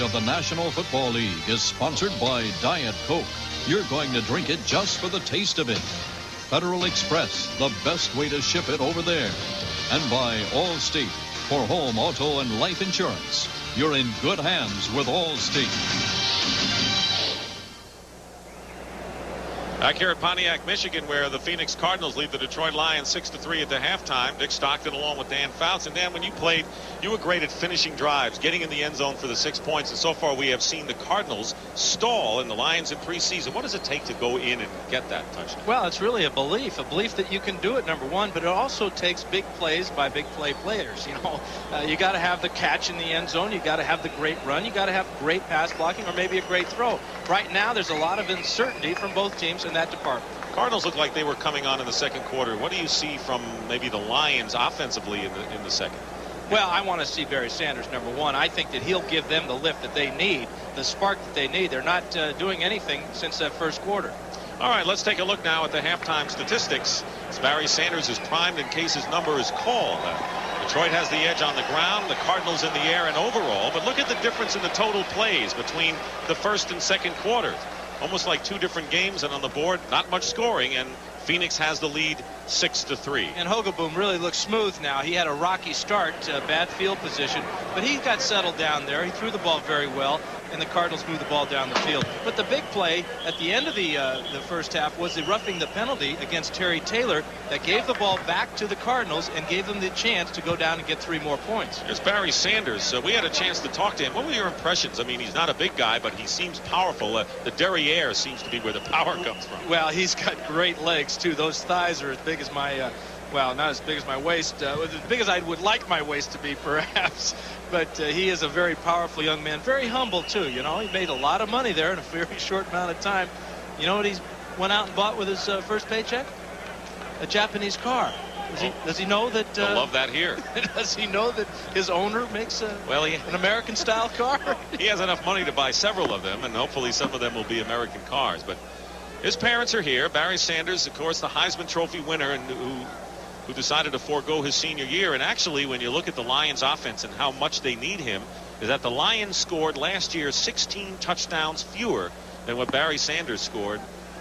of the National Football League is sponsored by Diet Coke. You're going to drink it just for the taste of it. Federal Express, the best way to ship it over there. And by Allstate, for home, auto, and life insurance. You're in good hands with Allstate. Back here at Pontiac, Michigan, where the Phoenix Cardinals lead the Detroit Lions 6-3 at the halftime. Dick Stockton along with Dan Fouts. And Dan, when you played, you were great at finishing drives, getting in the end zone for the 6 points. And so far we have seen the Cardinals stall in the Lions in preseason. What does it take to go in and get that touchdown? Well, it's really a belief that you can do it, number one, but it also takes big plays by big play players. You know, you got to have the catch in the end zone. You got to have the great run. You got to have great pass blocking or maybe a great throw. Right now, there's a lot of uncertainty from both teams in that department. Cardinals look like they were coming on in the second quarter. What do you see from maybe the Lions offensively in the second? Well, I want to see Barry Sanders, number one. I think that he'll give them the lift that they need, the spark that they need. They're not doing anything since that first quarter. All right, let's take a look now at the halftime statistics. As Barry Sanders is primed in case his number is called. Detroit has the edge on the ground, the Cardinals in the air and overall. But look at the difference in the total plays between the first and second quarters. Almost like two different games, and on the board, not much scoring, and Phoenix has the lead 6-3. And Hogaboom really looks smooth now. He had a rocky start, bad field position, but he got settled down there. He threw the ball very well, and the Cardinals moved the ball down the field. But the big play at the end of the first half was the roughing the penalty against Terry Taylor that gave the ball back to the Cardinals and gave them the chance to go down and get 3 more points. There's Barry Sanders. We had a chance to talk to him. What were your impressions? I mean, he's not a big guy, but he seems powerful. The derriere seems to be where the power comes from. Well, he's got great legs, too. Those thighs are as big as my well, not as big as my waist, as big as I would like my waist to be, perhaps. But he is a very powerful young man, very humble, too. You know, he made a lot of money there in a very short amount of time. You know what he went out and bought with his first paycheck? A Japanese car. Does he know that? I love that here. Does he know that his owner makes an American-style car? He has enough money to buy several of them, and hopefully some of them will be American cars. But his parents are here. Barry Sanders, of course, the Heisman Trophy winner, and who decided to forego his senior year. And actually, when you look at the Lions offense and how much they need him, is that the Lions scored last year 16 touchdowns fewer than what Barry Sanders scored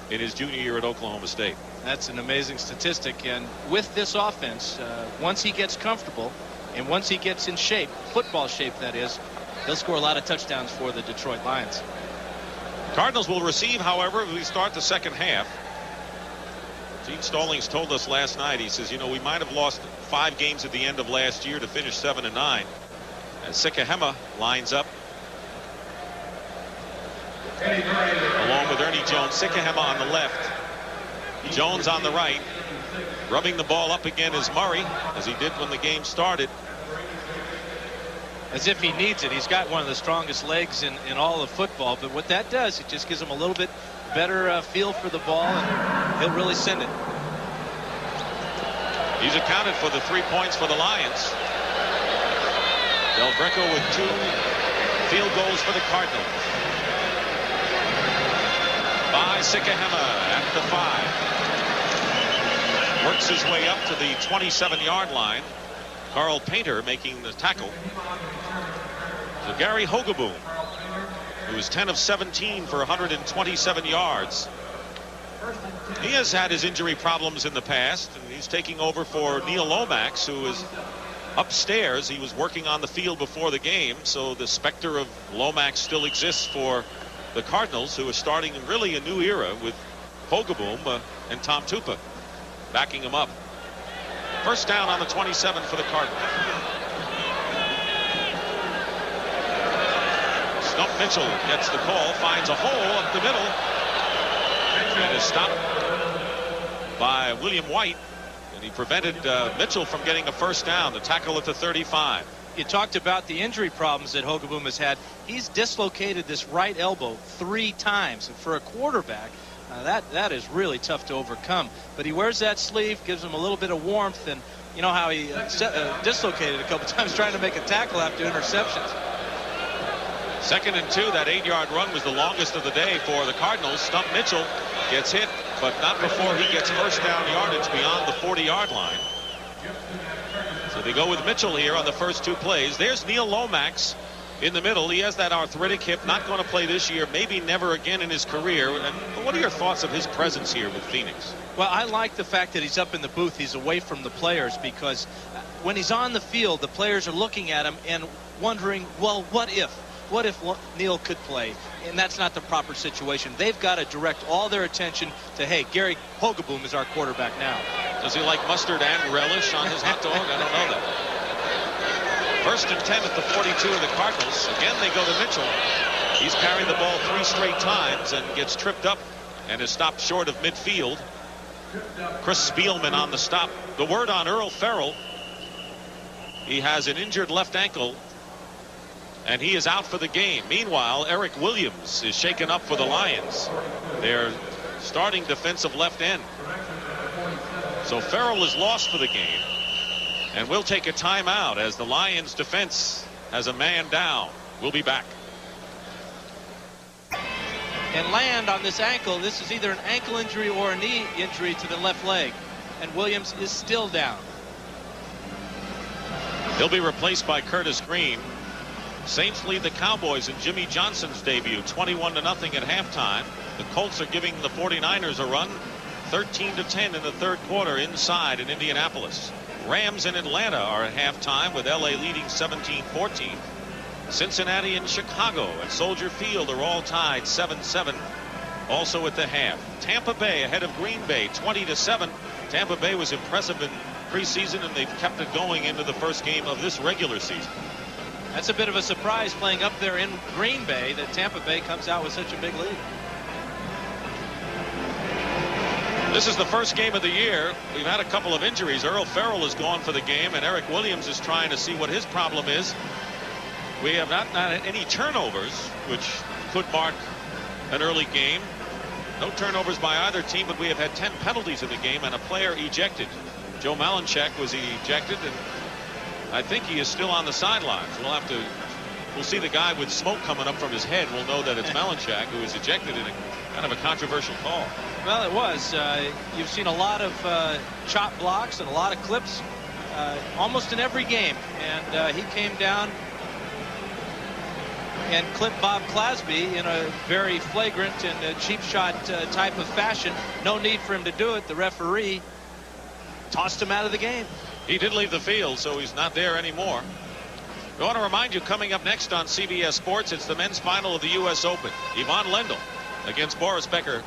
in his junior year at Oklahoma State. That's an amazing statistic. And with this offense, once he gets comfortable and once he gets in shape, football shape that is, he'll score a lot of touchdowns for the Detroit Lions. Cardinals will receive, however, as we start the second half. Gene Stallings told us last night, he says, you know, we might have lost 5 games at the end of last year to finish 7-9. As Sikahema lines up along with Ernie Jones. Sikahema on the left, Jones on the right. Rubbing the ball up again is Murray, as he did when the game started. As if he needs it. He's got one of the strongest legs in all of football, but what that does, it just gives him a little bit better feel for the ball, and he'll really send it. He's accounted for the 3 points for the Lions. Del Greco with 2 field goals for the Cardinals. By Sikahema at the 5. Works his way up to the 27-yard line. Carl Painter making the tackle. So Gary Hogaboom, who is 10 of 17 for 127 yards. He has had his injury problems in the past, and he's taking over for Neil Lomax, who is upstairs. He was working on the field before the game, so the specter of Lomax still exists for the Cardinals, who are starting really a new era with Hogaboom and Tom Tupa backing him up. First down on the 27 for the Cardinals. Stump Mitchell gets the call, finds a hole up the middle, and is stopped by William White, and he prevented Mitchell from getting a first down. The tackle at the 35. You talked about the injury problems that Hogaboom has had. He's dislocated this right elbow 3 times, and for a quarterback, that is really tough to overcome. But he wears that sleeve, gives him a little bit of warmth, and you know how he dislocated a couple times trying to make a tackle after interceptions. 2nd and 2. That 8-yard run was the longest of the day for the Cardinals. Stump Mitchell gets hit, but not before he gets first down yardage beyond the 40-yard line. So they go with Mitchell here on the first 2 plays. There's Neil Lomax in the middle. He has that arthritic hip, not going to play this year, maybe never again in his career. And what are your thoughts of his presence here with Phoenix? Well, I like the fact that he's up in the booth. He's away from the players, because when he's on the field, the players are looking at him and wondering, well, what if Neil could play? And that's not the proper situation. They've got to direct all their attention to, hey, Gary Hogeboom is our quarterback now. Does he like mustard and relish on his hot dog? I don't know that. 1st and 10 at the 42 of the Cardinals. Again, they go to Mitchell. He's carried the ball 3 straight times and gets tripped up and is stopped short of midfield. Chris Spielman on the stop. The word on Earl Farrell. He has an injured left ankle, and he is out for the game. Meanwhile, Eric Williams is shaken up for the Lions. Their starting defensive left end. So Farrell is lost for the game, and we'll take a timeout as the Lions defense has a man down. We'll be back. And Land on this ankle, this is either an ankle injury or a knee injury to the left leg, and Williams is still down. He'll be replaced by Curtis Green. Saints lead the Cowboys in Jimmy Johnson's debut 21-0 at halftime. The Colts are giving the 49ers a run 13-10 in the 3rd quarter inside in Indianapolis. Rams in Atlanta are at halftime with LA leading 17-14. Cincinnati and Chicago at Soldier Field are all tied 7-7 also at the half. Tampa Bay ahead of Green Bay 20-7. Tampa Bay was impressive in preseason, and they've kept it going into the first game of this regular season. That's a bit of a surprise, playing up there in Green Bay, that Tampa Bay comes out with such a big lead. This is the first game of the year. We've had a couple of injuries. Earl Farrell is gone for the game, and Eric Williams is trying to see what his problem is. We have not had any turnovers, which could mark an early game. No turnovers by either team, but we have had 10 penalties in the game and a player ejected. Joe Malinchak was ejected, and I think he is still on the sidelines. We'll see the guy with smoke coming up from his head. We'll know that it's Malinchak who was ejected in a kind of a controversial call. Well, it was. You've seen a lot of chop blocks and a lot of clips almost in every game, and he came down and clipped Bob Clasby in a very flagrant and cheap shot type of fashion. No need for him to do it. The referee tossed him out of the game. He did leave the field, so he's not there anymore. I want to remind you, coming up next on CBS Sports, it's the men's final of the U.S. Open. Ivan Lendl against Boris Becker.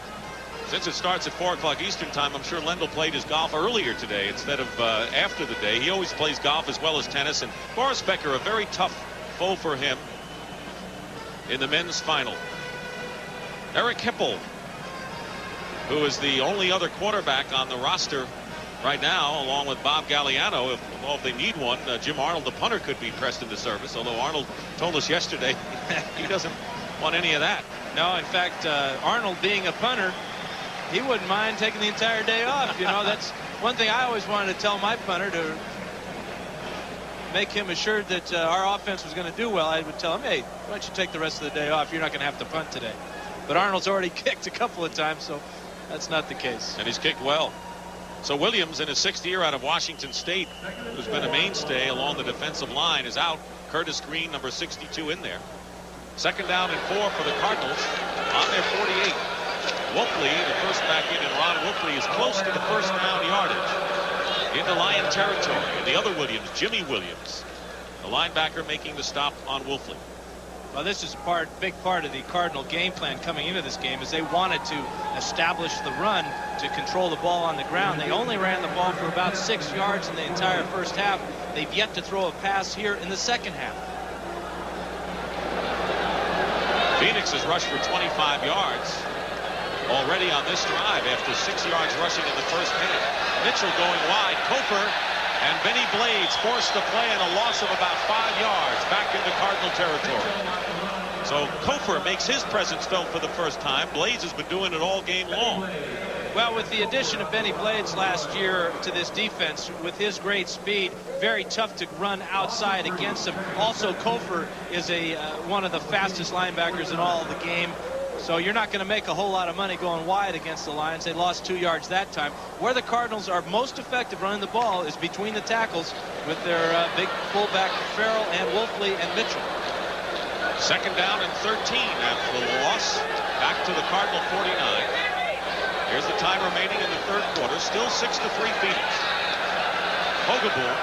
Since it starts at 4 o'clock Eastern time, I'm sure Lendl played his golf earlier today instead of after the day. He always plays golf as well as tennis, and Boris Becker, a very tough foe for him in the men's final. Eric Hipple, who is the only other quarterback on the roster right now, along with Bob Galliano. If they need one, Jim Arnold, the punter, could be pressed into service, although Arnold told us yesterday he doesn't want any of that. No, in fact, Arnold, being a punter, he wouldn't mind taking the entire day off. You know, that's one thing I always wanted to tell my punter, to make him assured that our offense was going to do well. I would tell him, hey, why don't you take the rest of the day off? You're not going to have to punt today. But Arnold's already kicked a couple of times, so that's not the case. And he's kicked well. So Williams, in his 6th year out of Washington State, who's been a mainstay along the defensive line, is out. Curtis Green, number 62, in there. 2nd down and 4 for the Cardinals on their 48. Wolfley, the first back in, and Ron Wolfley is close to the first down yardage into Lion territory. And the other Williams, Jimmy Williams, the linebacker, making the stop on Wolfley. Well, this is a big part of the Cardinal game plan coming into this game, is they wanted to establish the run to control the ball on the ground. They only ran the ball for about 6 yards in the entire first half. They've yet to throw a pass here in the second half. Phoenix has rushed for 25 yards already on this drive after 6 yards rushing in the first half. Mitchell going wide. Koper and Benny Blades forced the play and a loss of about 5 yards back into Cardinal territory. So Koper makes his presence felt for the first time. Blades has been doing it all game long. Well, with the addition of Benny Blades last year to this defense, with his great speed, very tough to run outside against him. Also, Koper is one of the fastest linebackers in all of the game. So you're not going to make a whole lot of money going wide against the Lions. They lost 2 yards that time. Where the Cardinals are most effective running the ball is between the tackles with their big fullback Farrell and Wolfley and Mitchell. Second down and 13 after the loss. Back to the Cardinal 49. Here's the time remaining in the third quarter. Still 6-3 Phoenix. Hogaboom.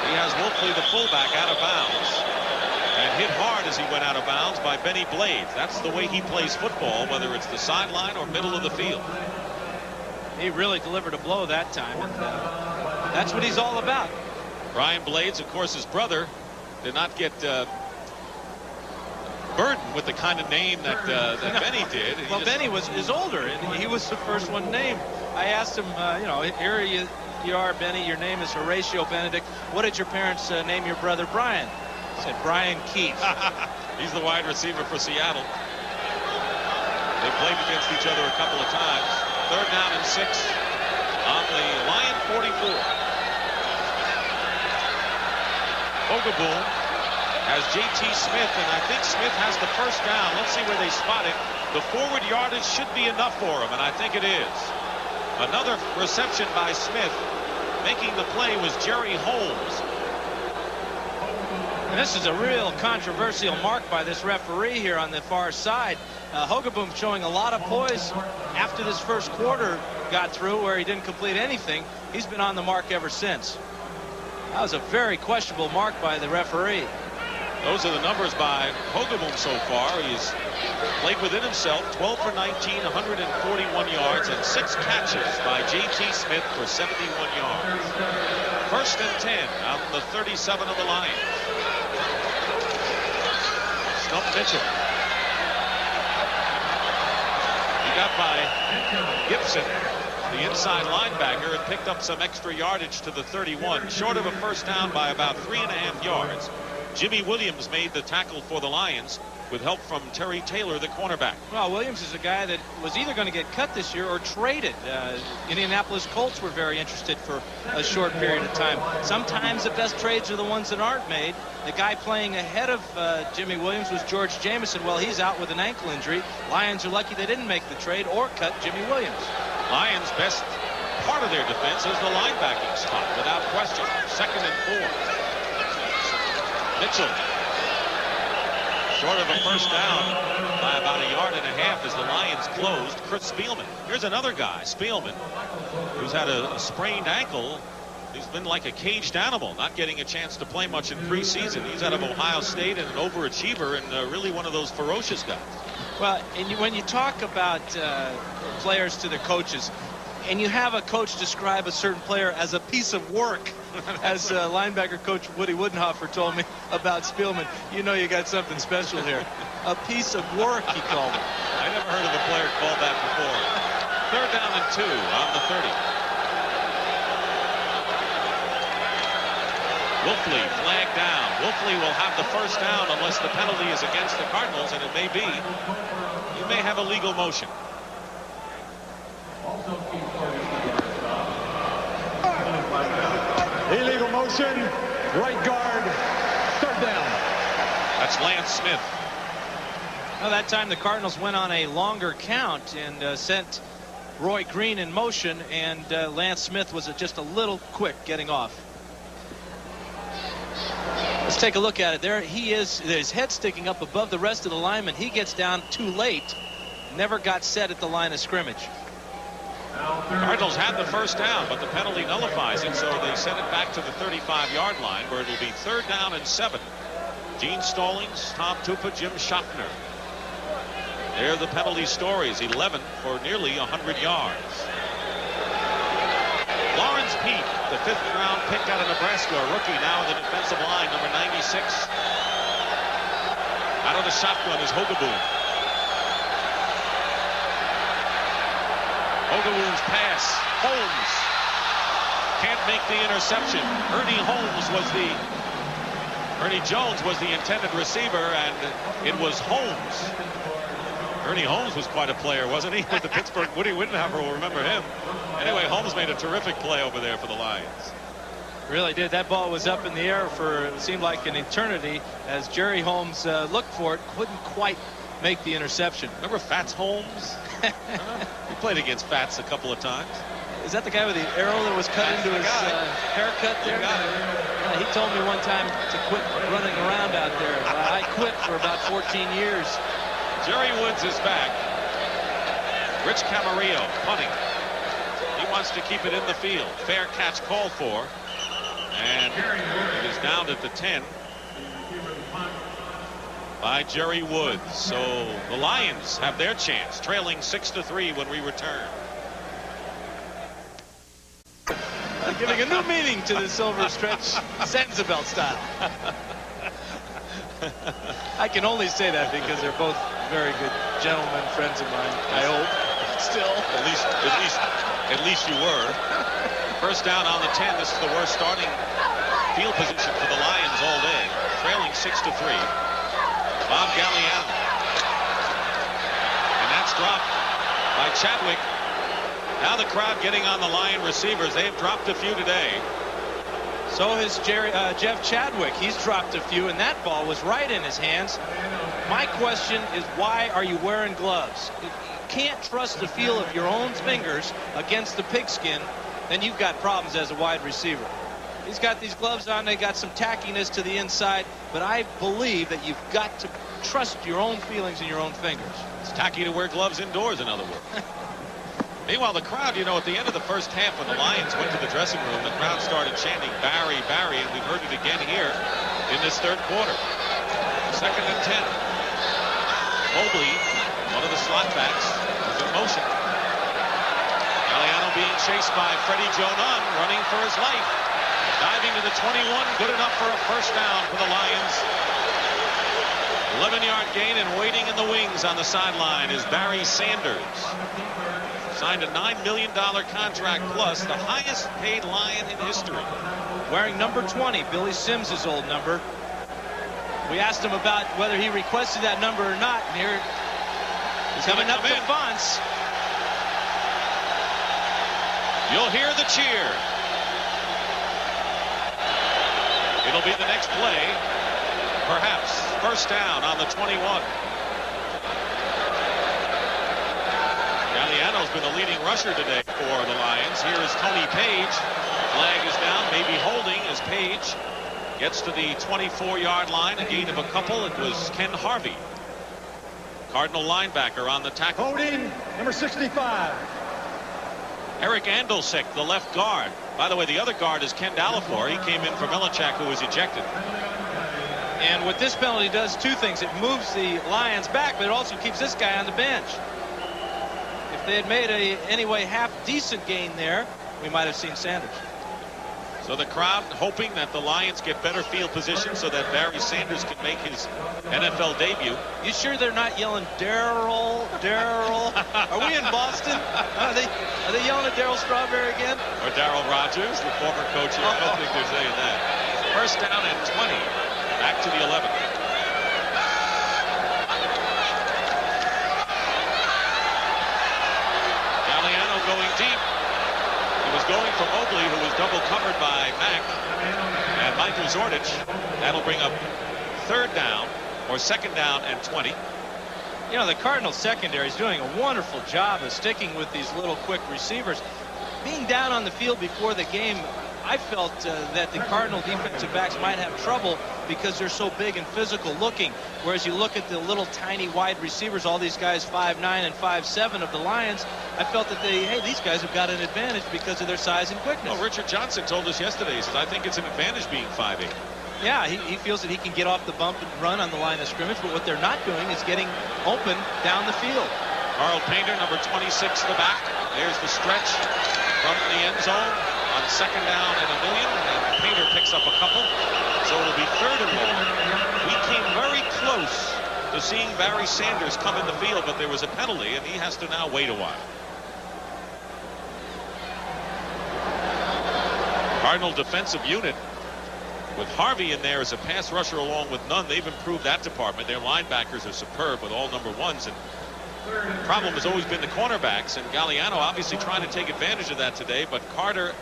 He has Wolfley, the fullback, out of bounds. And hit hard as he went out of bounds by Benny Blades. That's the way he plays football, whether it's the sideline or middle of the field. He really delivered a blow that time, and that's what he's all about. Brian Blades, of course, his brother, did not get burdened with the kind of name that Benny did. Well, Benny is older, and he was the first one named. I asked him, here you are, Benny. Your name is Horatio Benedict. What did your parents name your brother Brian? He said Brian Keith. He's the wide receiver for Seattle. They played against each other a couple of times. Third down and 6 on the Lion 44. Hogaboom has J.T. Smith, and I think Smith has the first down. Let's see where they spot it. The forward yardage should be enough for him, and I think it is. Another reception by Smith. Making the play was Jerry Holmes. And this is a real controversial mark by this referee here on the far side. Hogaboom showing a lot of poise after this first quarter got through, where he didn't complete anything. He's been on the mark ever since. That was a very questionable mark by the referee. Those are the numbers by Hogaboom so far. He's played within himself, 12 for 19, 141 yards, and 6 catches by J.T. Smith for 71 yards. First and 10 on the 37 of the Lions. Stump Mitchell. He got by Gibson, the inside linebacker, and picked up some extra yardage to the 31, short of a first down by about 3.5 yards. Jimmy Williams made the tackle for the Lions with help from Terry Taylor, the cornerback. Well, Williams is a guy that was either going to get cut this year or traded. Indianapolis Colts were very interested for a short period of time. Sometimes the best trades are the ones that aren't made. The guy playing ahead of Jimmy Williams was George Jamison. Well, he's out with an ankle injury. Lions are lucky they didn't make the trade or cut Jimmy Williams. Lions' best part of their defense is the linebacking spot, without question. Second and 4. Mitchell, short of a first down by about 1.5 yards as the Lions closed. Chris Spielman. Here's another guy, Spielman, who's had a sprained ankle. He's been like a caged animal, not getting a chance to play much in preseason. He's out of Ohio State and an overachiever, and really one of those ferocious guys. Well, and when you talk about players to their coaches, and you have a coach describe a certain player as a piece of work, as linebacker coach Woody Woodenhofer told me about Spielman, you know you got something special here. A piece of work, he called it. I never heard of a player called that before. Third down and 2 on the 30. Wolfley flagged down. Wolfley will have the first down unless the penalty is against the Cardinals, and it may be. You may have a legal motion. Illegal motion, right guard, third down. That's Lance Smith. Well, that time the Cardinals went on a longer count and sent Roy Green in motion, and Lance Smith was just a little quick getting off. Let's take a look at it. There he is, his head sticking up above the rest of the linemen. He gets down too late, never got set at the line of scrimmage. Cardinals had the first down, but the penalty nullifies it, so they send it back to the 35-yard line, where it'll be third down and 7. Gene Stallings, Tom Tupa, Jim Schaffner. They're the penalty stories, 11 for nearly 100 yards. Lawrence Pete, the 5th-round pick out of Nebraska, a rookie now in the defensive line, number 96. Out of the shotgun is Hogaboom. Hogaboom's pass. Holmes can't make the interception. Ernie Jones was the intended receiver, and it was Holmes. Ernie Holmes was quite a player, wasn't he? With the Pittsburgh. Woody Wittenhauer will remember him. Anyway, Holmes made a terrific play over there for the Lions. Really did. That ball was up in the air for, it seemed like, an eternity as Jerry Holmes looked for it, couldn't quite make the interception. Remember Fats Holmes? He played against Fats a couple of times. Is that the guy with the arrow that was cut into his haircut there? He told me one time to quit running around out there. I quit for about 14 years. Jerry Woods is back. Rich Camarillo punting. He wants to keep it in the field. Fair catch called for. And it is down at the 10 by Jerry Woods. So the Lions have their chance, trailing 6-3 when we return. Giving a new meaning to the silver stretch, Senzabel style. I can only say that because they're both very good gentlemen, friends of mine. I hope. Still. At least you were. First down on the 10. This is the worst starting field position for the Lions all day. Trailing 6-3. Bob Galliano. And that's dropped by Chadwick. Now the crowd getting on the Lion receivers. They've dropped a few today. So has Jeff Chadwick. He's dropped a few, and that ball was right in his hands. My question is, why are you wearing gloves? If you can't trust the feel of your own fingers against the pigskin, then you've got problems as a wide receiver. He's got these gloves on. They got some tackiness to the inside, but I believe that you've got to trust your own feelings in your own fingers. It's tacky to wear gloves indoors, in other words. Meanwhile, the crowd, you know, at the end of the first half when the Lions went to the dressing room, the crowd started chanting Barry, Barry, and we've heard it again here in this third quarter. 2nd and 10. Mobley, one of the slot backs, is in motion. Galliano being chased by Freddie Joe Nunn, running for his life. Diving to the 21, good enough for a first down for the Lions. 11-yard gain, and waiting in the wings on the sideline is Barry Sanders. Signed a $9 million contract plus, the highest paid Lion in history. Wearing number 20, Billy Sims' old number. We asked him about whether he requested that number or not, and here he's coming up to Fonts. You'll hear the cheer. It'll be the next play, perhaps. First down on the 21. Galliano's been the leading rusher today for the Lions. Here is Tony Page. Flag is down, maybe holding as Page gets to the 24-yard line. A gain of a couple. It was Ken Harvey, Cardinal linebacker, on the tackle. Holding, number 65. Eric Andolsek, the left guard. By the way, the other guard is Ken Dalafor. He came in from Millichak, who was ejected. And what this penalty does, two things. It moves the Lions back, but it also keeps this guy on the bench. If they had made a anyway half decent gain there, we might have seen Sanders. So the crowd hoping that the Lions get better field position so that Barry Sanders can make his NFL debut. You sure they're not yelling Darryl, Darryl? Are we in Boston? Are they yelling at Darryl Strawberry again? Or Darryl Rogers, the former coach here. I don't think they're saying that. First down and 20. Back to the 11. Galliano going deep. He was going for Mobley, who was double covered by Mack and Michael Zordich. That'll bring up third down, or second down and 20. You know, the Cardinals secondary is doing a wonderful job of sticking with these little quick receivers. Being down on the field before the game, I felt that the Cardinal defensive backs might have trouble because they're so big and physical looking. Whereas you look at the little tiny wide receivers, all these guys 5'9" and 5'7" of the Lions, I felt that these guys have got an advantage because of their size and quickness. Well, Richard Johnson told us yesterday, he says, I think it's an advantage being 5'8". Yeah, he feels that he can get off the bump and run on the line of scrimmage, but what they're not doing is getting open down the field. Carl Painter, number 26 in the back. There's the stretch from the end zone on second down and $1 million, and Painter picks up a couple. So it'll be third and long. We came very close to seeing Barry Sanders come in the field, but there was a penalty, and he has to now wait a while. Cardinal defensive unit with Harvey in there as a pass rusher along with Nunn. They've improved that department. Their linebackers are superb with all number ones, and the problem has always been the cornerbacks, and Galliano obviously trying to take advantage of that today, but Carter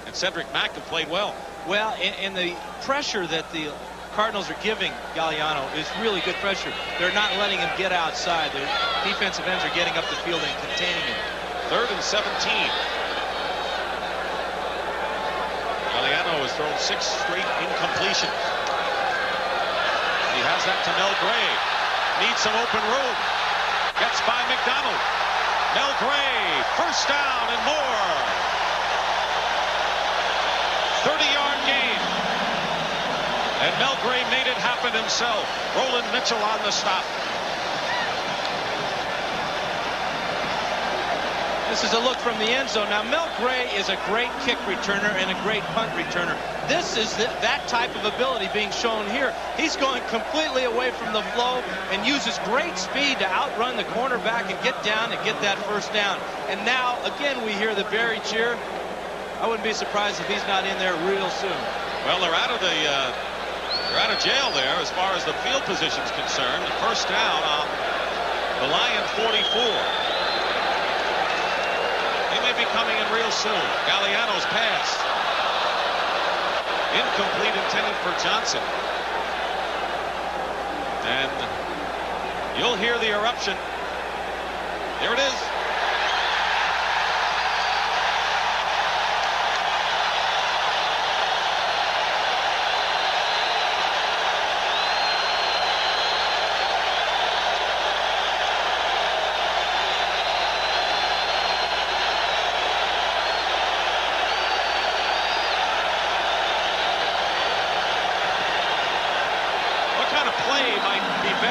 and Cedric Mack have played well. Well, and the pressure that the Cardinals are giving Galliano is really good pressure. They're not letting him get outside. Their defensive ends are getting up the field and containing him. 3rd and 17. Galliano has thrown 6 straight incompletions. He Has that to Mel Gray. Needs some open room. Gets by McDonald. Mel Gray, first down and more. 30-yard gain. And Mel Gray made it happen himself. Roland Mitchell on the stop. This is a look from the end zone. Now, Mel Gray is a great kick returner and a great punt returner. This is that type of ability being shown here. He's going completely away from the flow and uses great speed to outrun the cornerback and get down and get that first down. And now, again, we hear the Barry cheer. I wouldn't be surprised if he's not in there real soon. Well, they're out of jail there as far as the field position's concerned. The first down on the Lion 44. They may be coming in real soon. Galliano's pass. Incomplete, intended for Johnson. And you'll hear the eruption. There it is.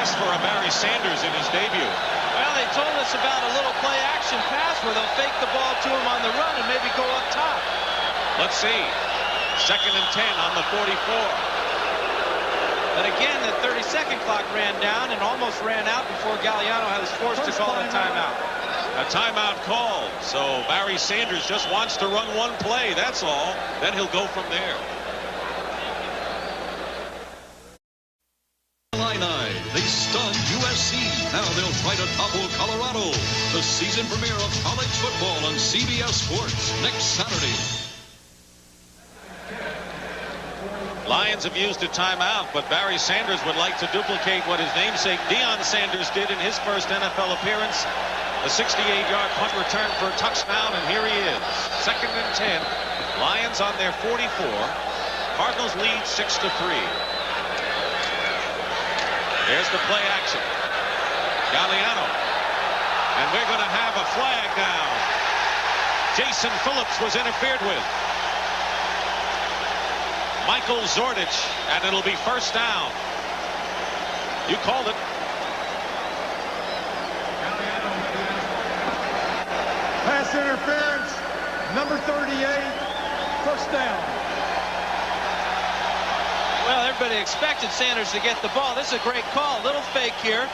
For a Barry Sanders in his debut. Well, they told us about a little play action pass where they'll fake the ball to him on the run and maybe go up top. Let's see. 2nd and 10 on the 44. But again, the 30-second clock ran down and almost ran out before Galliano was forced to call a timeout. A timeout called. So Barry Sanders just wants to run one play. That's all. Then he'll go from there. They stunned USC. Now they'll try to topple Colorado. The season premiere of college football on CBS Sports next Saturday. Lions have used a timeout, but Barry Sanders would like to duplicate what his namesake Deion Sanders did in his first NFL appearance. A 68-yard punt return for a touchdown, and here he is. 2nd and 10. Lions on their 44. Cardinals lead 6-3. There's the play action. Galliano. And we're going to have a flag now. Jason Phillips was interfered with. Michael Zordich, and it'll be first down. You called it. Pass interference, number 38, first down. Well, everybody expected Sanders to get the ball. This is a great call. Little fake here.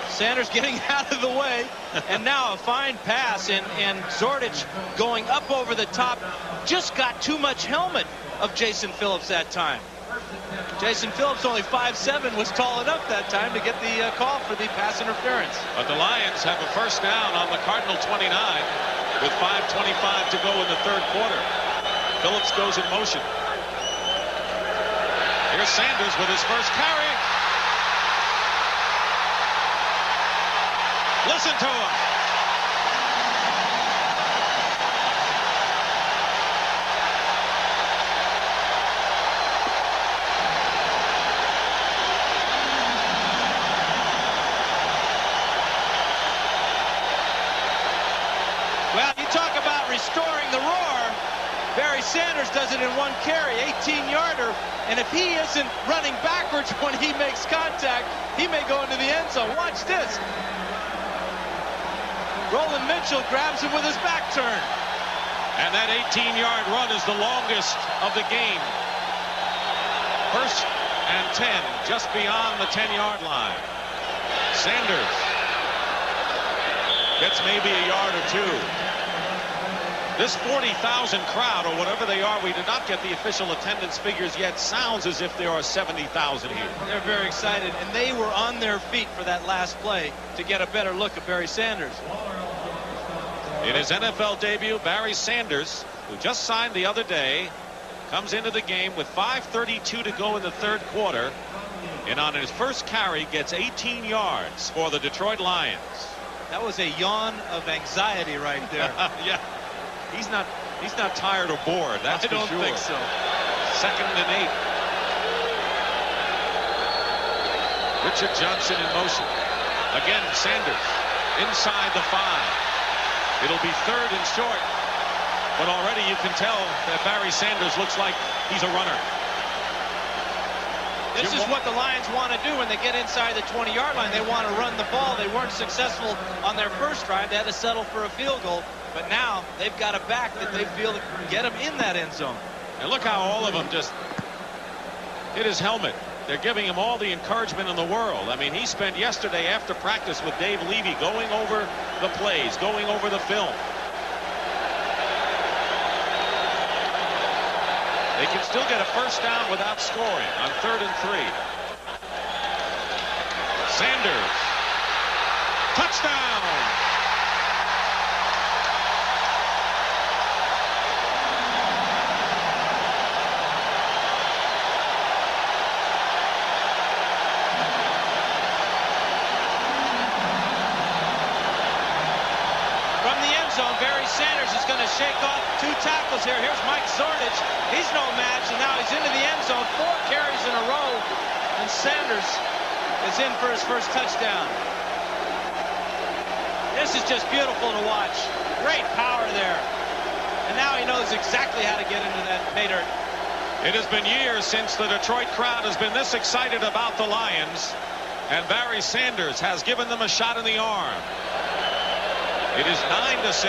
Sanders getting out of the way. And now a fine pass. And Zordich going up over the top. Just got too much helmet of Jason Phillips that time. Jason Phillips, only 5'7", was tall enough that time to get the call for the pass interference. But the Lions have a first down on the Cardinal 29 with 5:25 to go in the third quarter. Phillips goes in motion. Here's Sanders with his first carry. Listen to him. Well, you talk about restoring the roar. Barry Sanders does it in one carry, 18-yarder. And if he isn't running backwards when he makes contact, he may go into the end zone. Watch this. Roland Mitchell grabs him with his back turn. And that 18-yard run is the longest of the game. 1st and 10, just beyond the 10-yard line. Sanders gets maybe a yard or two. This 40,000 crowd, or whatever they are, we did not get the official attendance figures yet. Sounds as if there are 70,000 here. They're very excited, and they were on their feet for that last play to get a better look at Barry Sanders. In his NFL debut, Barry Sanders, who just signed the other day, comes into the game with 5:32 to go in the third quarter, and on his first carry gets 18 yards for the Detroit Lions. That was a yawn of anxiety right there. Yeah. He's not tired or bored, that's for sure. I don't think so. 2nd and 8. Richard Johnson in motion. Again, Sanders inside the 5. It'll be 3rd and short. But already you can tell that Barry Sanders looks like he's a runner. This is what the Lions want to do when they get inside the 20-yard line. They want to run the ball. They weren't successful on their first drive. They had to settle for a field goal. But now they've got a back that they feel can get him in that end zone. And look how all of them just hit his helmet. They're giving him all the encouragement in the world. I mean, he spent yesterday after practice with Dave Levy going over the plays, going over the film. They can still get a first down without scoring on 3rd and 3. Sanders. Touchdown. From the end zone, Barry Sanders is going to shake off 2 tackles here. Here's Mike Zordich. He's no match, and now he's into the end zone. 4 carries in a row, and Sanders is in for his first touchdown. This is just beautiful to watch. Great power there. And now he knows exactly how to get into that pay dirt. It has been years since the Detroit crowd has been this excited about the Lions, and Barry Sanders has given them a shot in the arm. It is 9-6.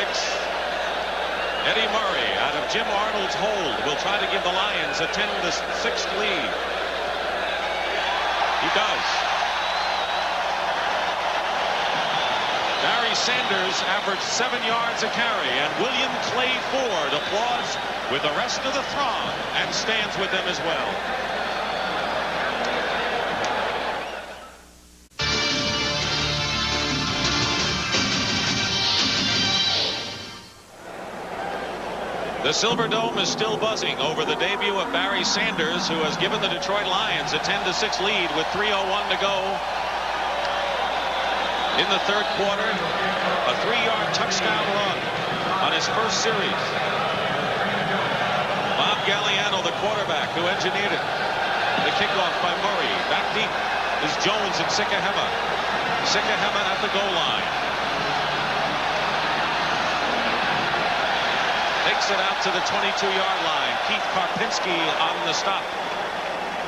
Eddie Murray, out of Jim Arnold's hold, will try to give the Lions a 10-6 lead. He does. Barry Sanders averaged 7 yards a carry, and William Clay Ford applauds with the rest of the throng and stands with them as well. The Silverdome is still buzzing over the debut of Barry Sanders, who has given the Detroit Lions a 10-6 lead with 3:01 to go. In the 3rd quarter, a 3-yard touchdown run on his first series. Bob Galliano, the quarterback, who engineered it. The kickoff by Murray. Back deep is Jones and Sikahema. Sikahema at the goal line. Takes it out to the 22-yard line. Keith Karpinski on the stop.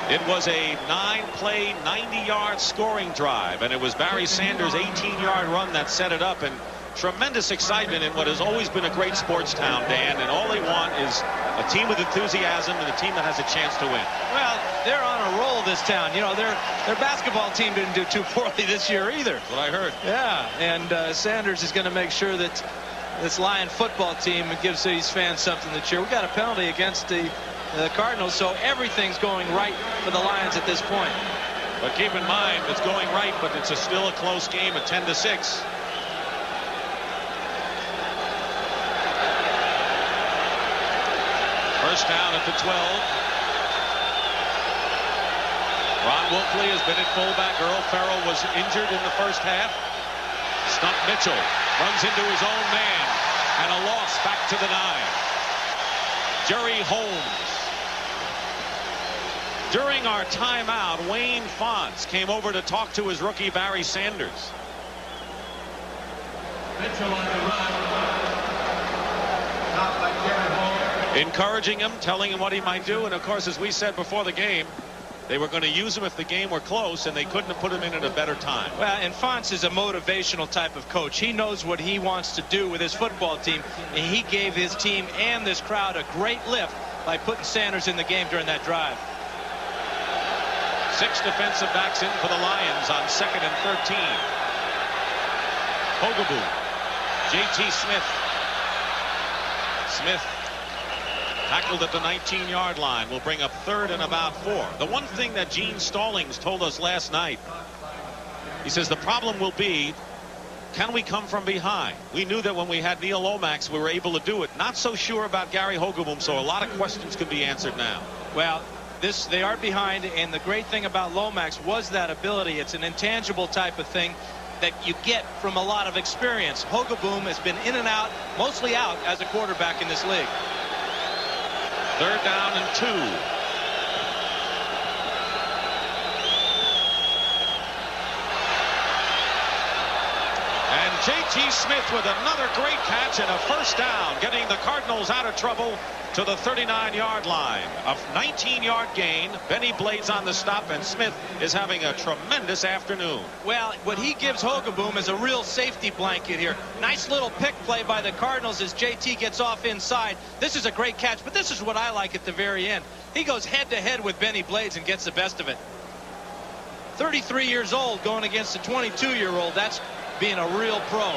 It was a 9-play, 90-yard scoring drive, and it was Barry Sanders' 18-yard run that set it up, and tremendous excitement in what has always been a great sports town, Dan, and all they want is a team with enthusiasm and a team that has a chance to win. Well, they're on a roll, this town. You know, their basketball team didn't do too poorly this year either. That's what I heard. Yeah, and Sanders is going to make sure that this Lion football team gives these fans something to cheer. We got a penalty against the Cardinals, so everything's going right for the Lions at this point. But keep in mind, it's going right, but it's still a close game at 10-6. First down at the 12. Ron Wolfley has been at fullback. Earl Farrell was injured in the first half. Stump Mitchell runs into his own man, and a loss back to the 9. Jerry Holmes. During our timeout, Wayne Fonts came over to talk to his rookie Barry Sanders. Mitchell on the run. Stopped by Jerry Holmes. Encouraging him, telling him what he might do, and of course, as we said before the game, they were going to use him if the game were close, and they couldn't have put him in at a better time. Well, and Fonts is a motivational type of coach. He knows what he wants to do with his football team, and he gave his team and this crowd a great lift by putting Sanders in the game during that drive. 6 defensive backs in for the Lions on 2nd and 13. Hogaboo, J.T. Smith. Smith tackled at the 19-yard line. Will bring up 3rd and about 4. The one thing that Gene Stallings told us last night, he says the problem will be, can we come from behind? We knew that when we had Neil Lomax, we were able to do it. Not so sure about Gary Hogeboom, so a lot of questions can be answered now. Well, they are behind, and the great thing about Lomax was that ability. It's an intangible type of thing that you get from a lot of experience. Hogeboom has been in and out, mostly out as a quarterback in this league. 3rd down and 2. And J.T. Smith with another great catch and a first down, getting the Cardinals out of trouble to the 39-yard line. A 19-yard gain. Benny Blades on the stop, and Smith is having a tremendous afternoon. Well, what he gives Hogeboom is a real safety blanket here. Nice little pick play by the Cardinals as JT gets off inside. This is a great catch, but this is what I like at the very end. He goes head-to-head with Benny Blades and gets the best of it. 33 years old going against a 22-year-old. That's being a real pro.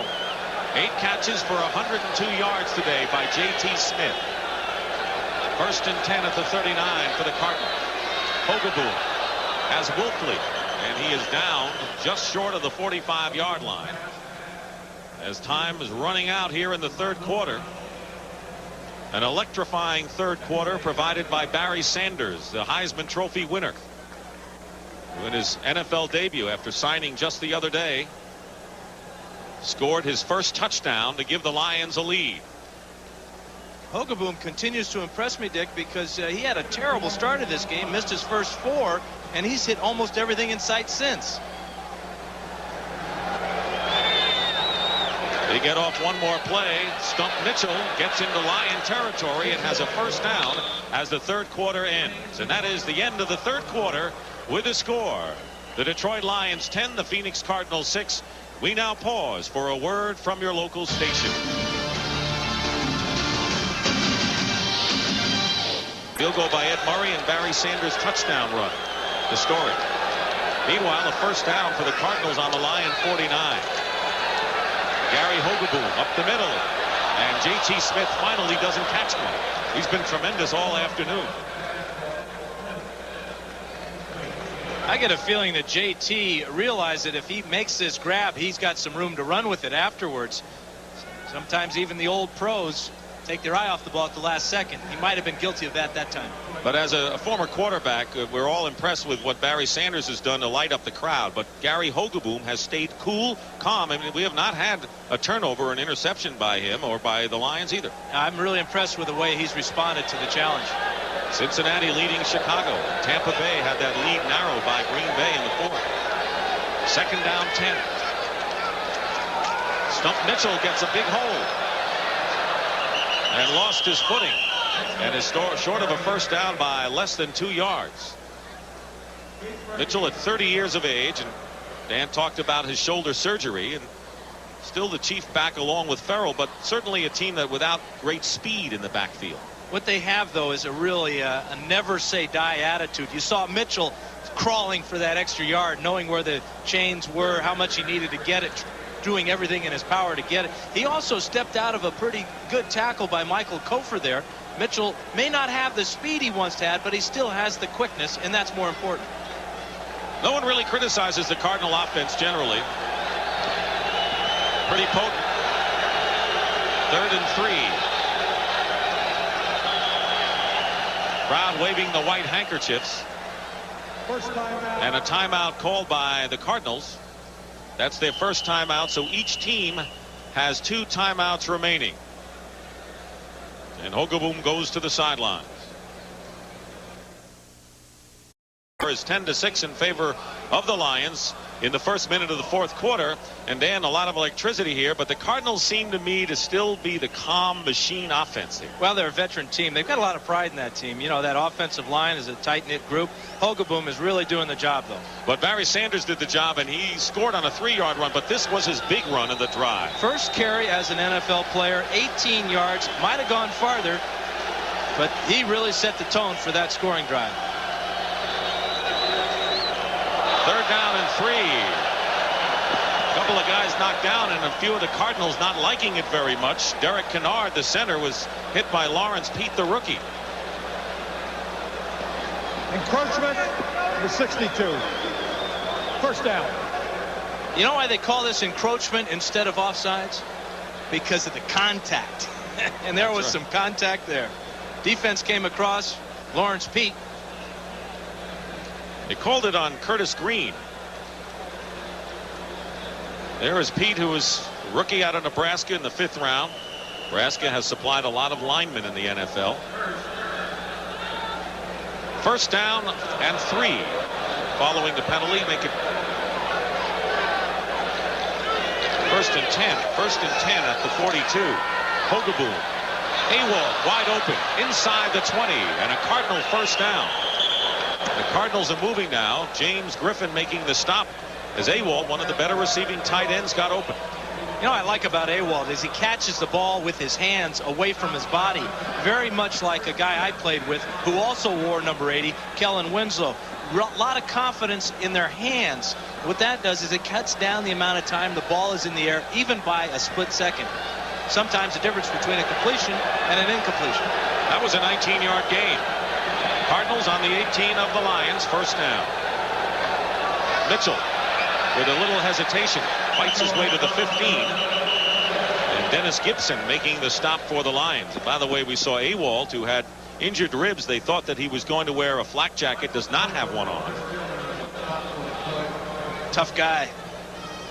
8 catches for 102 yards today by J.T. Smith. First and 10 at the 39 for the Cardinals. Hogeboom has Wolfley, and he is down just short of the 45-yard line as time is running out here in the third quarter. An electrifying third quarter provided by Barry Sanders, the Heisman Trophy winner, who in his NFL debut after signing just the other day scored his first touchdown to give the Lions a lead. Hogeboom continues to impress me, Dick, because he had a terrible start of this game, missed his first 4, and he's hit almost everything in sight since. They get off one more play. Stump Mitchell gets into Lion territory and has a first down as the third quarter ends. And that is the end of the third quarter with a score. The Detroit Lions 10, the Phoenix Cardinals 6. We now pause for a word from your local station. Field goal by Ed Murray and Barry Sanders' touchdown run. The story. Meanwhile, a first down for the Cardinals on the Lion 49. Gary Hogeboom up the middle. And J.T. Smith finally doesn't catch one. He's been tremendous all afternoon. I get a feeling that JT realized that if he makes this grab, he's got some room to run with it afterwards. Sometimes even the old pros take their eye off the ball at the last second. He might have been guilty of that time. But as a former quarterback, we're all impressed with what Barry Sanders has done to light up the crowd. But Gary Hogeboom has stayed cool, calm. I mean, we have not had a turnover or an interception by him or by the Lions either. I'm really impressed with the way he's responded to the challenge. Cincinnati leading Chicago. Tampa Bay had that lead narrowed by Green Bay in the fourth. Second down 10. Stump Mitchell gets a big hole and lost his footing and is short of a first down by less than 2 yards. Mitchell at 30 years of age, and Dan talked about his shoulder surgery, and still the chief back along with Farrell, but certainly a team that without great speed in the backfield. What they have, though, is a really a never say die attitude. You saw Mitchell crawling for that extra yard, knowing where the chains were, how much he needed to get it, doing everything in his power to get it. He also stepped out of a pretty good tackle by Michael Kofer there. Mitchell may not have the speed he once had, but he still has the quickness, and that's more important. No one really criticizes the Cardinal offense generally. Pretty potent. 3rd and 3. Crowd waving the white handkerchiefs. First timeout. And a timeout called by the Cardinals. That's their first timeout, so each team has 2 timeouts remaining. And Hogeboom goes to the sidelines. Is 10-6 in favor of the Lions in the first minute of the fourth quarter. And Dan, a lot of electricity here, but the Cardinals seem to me to still be the calm machine offense here. Well, they're a veteran team. They've got a lot of pride in that team. You know, that offensive line is a tight-knit group. Hogeboom is really doing the job, though. But Barry Sanders did the job, and he scored on a 3-yard run, but this was his big run of the drive. First carry as an NFL player, 18 yards, might have gone farther, but he really set the tone for that scoring drive. 3rd down and 3. A couple of guys knocked down, and a few of the Cardinals not liking it very much. Derek Kennard, the center, was hit by Lawrence Pete, the rookie. Encroachment, the 62. First down. You know why they call this encroachment instead of offsides? Because of the contact. And there was some contact there. Defense came across. Lawrence Pete. They called it on Curtis Green. There is Pete, who was a rookie out of Nebraska in the 5th round. Nebraska has supplied a lot of linemen in the NFL. First down and 3 following the penalty. Make it First and 10 at the 42. Hogaboom. Awald wide open inside the 20 and a Cardinal first down. The Cardinals are moving now. James Griffin making the stop as Awald, one of the better receiving tight ends, got open. You know what I like about Awald is he catches the ball with his hands away from his body, very much like a guy I played with who also wore number 80, Kellen Winslow. A lot of confidence in their hands. What that does is it cuts down the amount of time the ball is in the air, even by a split second. Sometimes the difference between a completion and an incompletion. That was a 19-yard gain. Cardinals on the 18 of the Lions, first down. Mitchell with a little hesitation fights his way to the 15. And Dennis Gibson making the stop for the Lions. And by the way, we saw Awald, who had injured ribs. They thought that he was going to wear a flak jacket, does not have one on. Tough guy.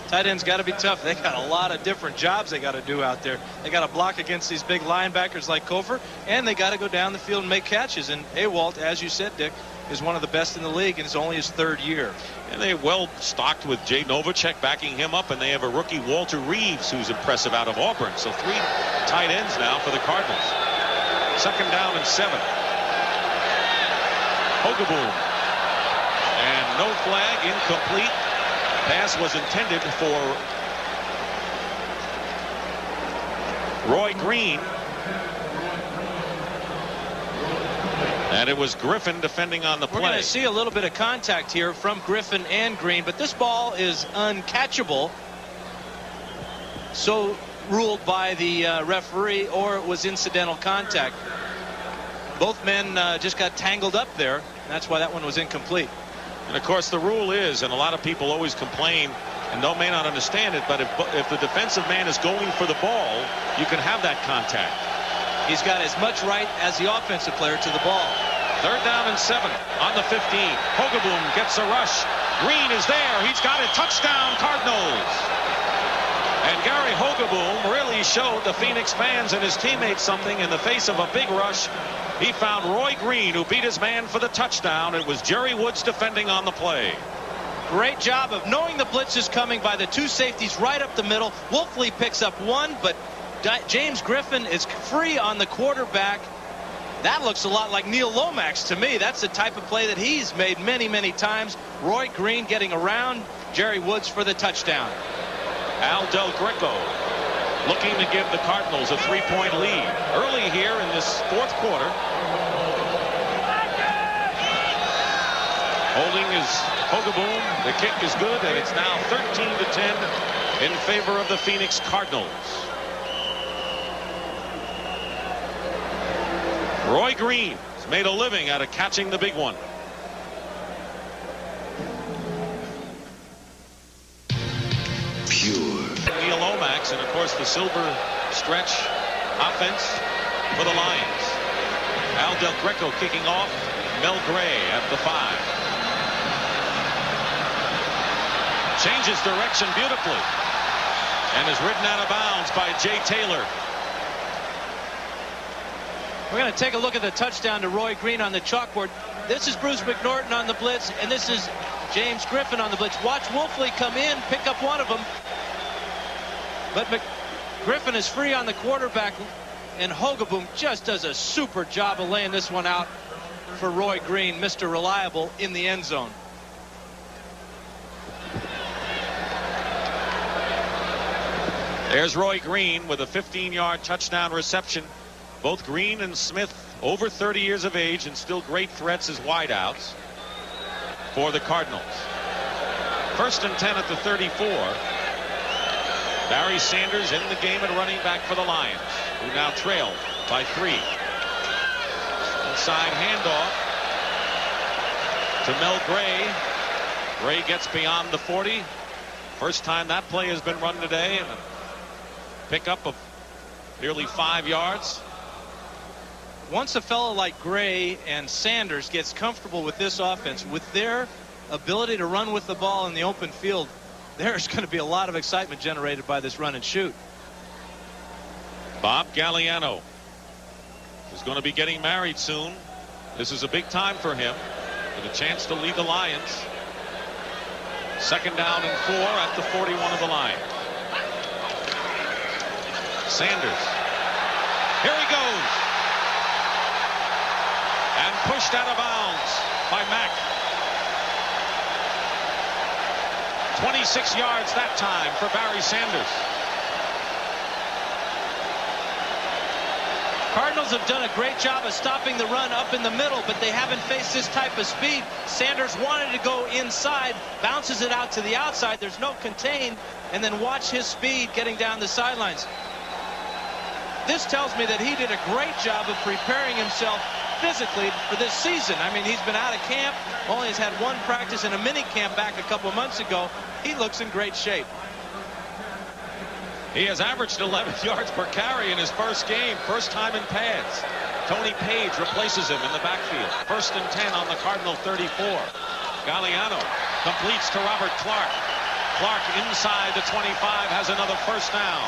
Tight ends got to be tough. They got a lot of different jobs they got to do out there. They got to block against these big linebackers like Kofor, and they got to go down the field and make catches. And Awald, as you said, Dick, is one of the best in the league, and it's only his third year. And they're well stocked with Jay Novacek backing him up, and they have a rookie, Walter Reeves, who's impressive out of Auburn. So 3 tight ends now for the Cardinals. Second down and 7. Hogaboom. And no flag, incomplete. Pass was intended for Roy Green. And it was Griffin defending on the play. We're going to see a little bit of contact here from Griffin and Green, but this ball is uncatchable. So ruled by the referee, or it was incidental contact. Both men just got tangled up there. And that's why that one was incomplete. And of course the rule is, and a lot of people always complain and may not understand it, but if the defensive man is going for the ball, you can have that contact. He's got as much right as the offensive player to the ball. Third down and 7 on the 15. Hogaboom gets a rush. Green is there. He's got it. Touchdown, Cardinals. And Gary Hogaboom really showed the Phoenix fans and his teammates something in the face of a big rush. He found Roy Green, who beat his man for the touchdown. It was Jerry Woods defending on the play. Great job of knowing the blitz is coming by the 2 safeties right up the middle. Wolfley picks up 1, but James Griffin is free on the quarterback. That looks a lot like Neil Lomax to me. That's the type of play that he's made many, many times. Roy Green getting around Jerry Woods for the touchdown. Al Del Greco looking to give the Cardinals a 3-point lead early here in this fourth quarter. Holding is Hogaboom. The kick is good, and it's now 13-10 in favor of the Phoenix Cardinals. Roy Green has made a living out of catching the big one. Neil Lomax, and of course the silver stretch offense for the Lions. Al Del Greco kicking off. Mel Gray at the 5. Changes direction beautifully and is ridden out of bounds by Jay Taylor. We're going to take a look at the touchdown to Roy Green on the chalkboard. This is Bruce McNorton on the blitz, and this is James Griffin on the blitz. Watch Wolfley come in, pick up one of them. But Griffin is free on the quarterback, and Hogaboom just does a super job of laying this one out for Roy Green, Mr. Reliable, in the end zone. There's Roy Green with a 15-yard touchdown reception. Both Green and Smith over 30 years of age and still great threats as wideouts for the Cardinals. First and 10 at the 34. Barry Sanders in the game at running back for the Lions, who now trail by 3. Inside handoff to Mel Gray. Gray gets beyond the 40. First time that play has been run today, and a pickup of nearly 5 yards. Once a fellow like Gray and Sanders gets comfortable with this offense, with their ability to run with the ball in the open field, there's going to be a lot of excitement generated by this run and shoot. Bob Galliano is going to be getting married soon. This is a big time for him, with a chance to lead the Lions. Second down and 4 at the 41 of the line. Sanders. Here he goes. And pushed out of bounds by Mack. 26 yards that time for Barry Sanders. Cardinals have done a great job of stopping the run up in the middle, but they haven't faced this type of speed. Sanders wanted to go inside, bounces it out to the outside. There's no contain, and then watch his speed getting down the sidelines. This tells me that he did a great job of preparing himself physically for this season. I mean, he's been out of camp, only has had one practice and a mini camp back a couple of months ago. He looks in great shape. He has averaged 11 yards per carry in his first game, first time in pads. Tony Page replaces him in the backfield. 1st and 10 on the Cardinal 34. Galliano completes to Robert Clark. Clark inside the 25 has another first down.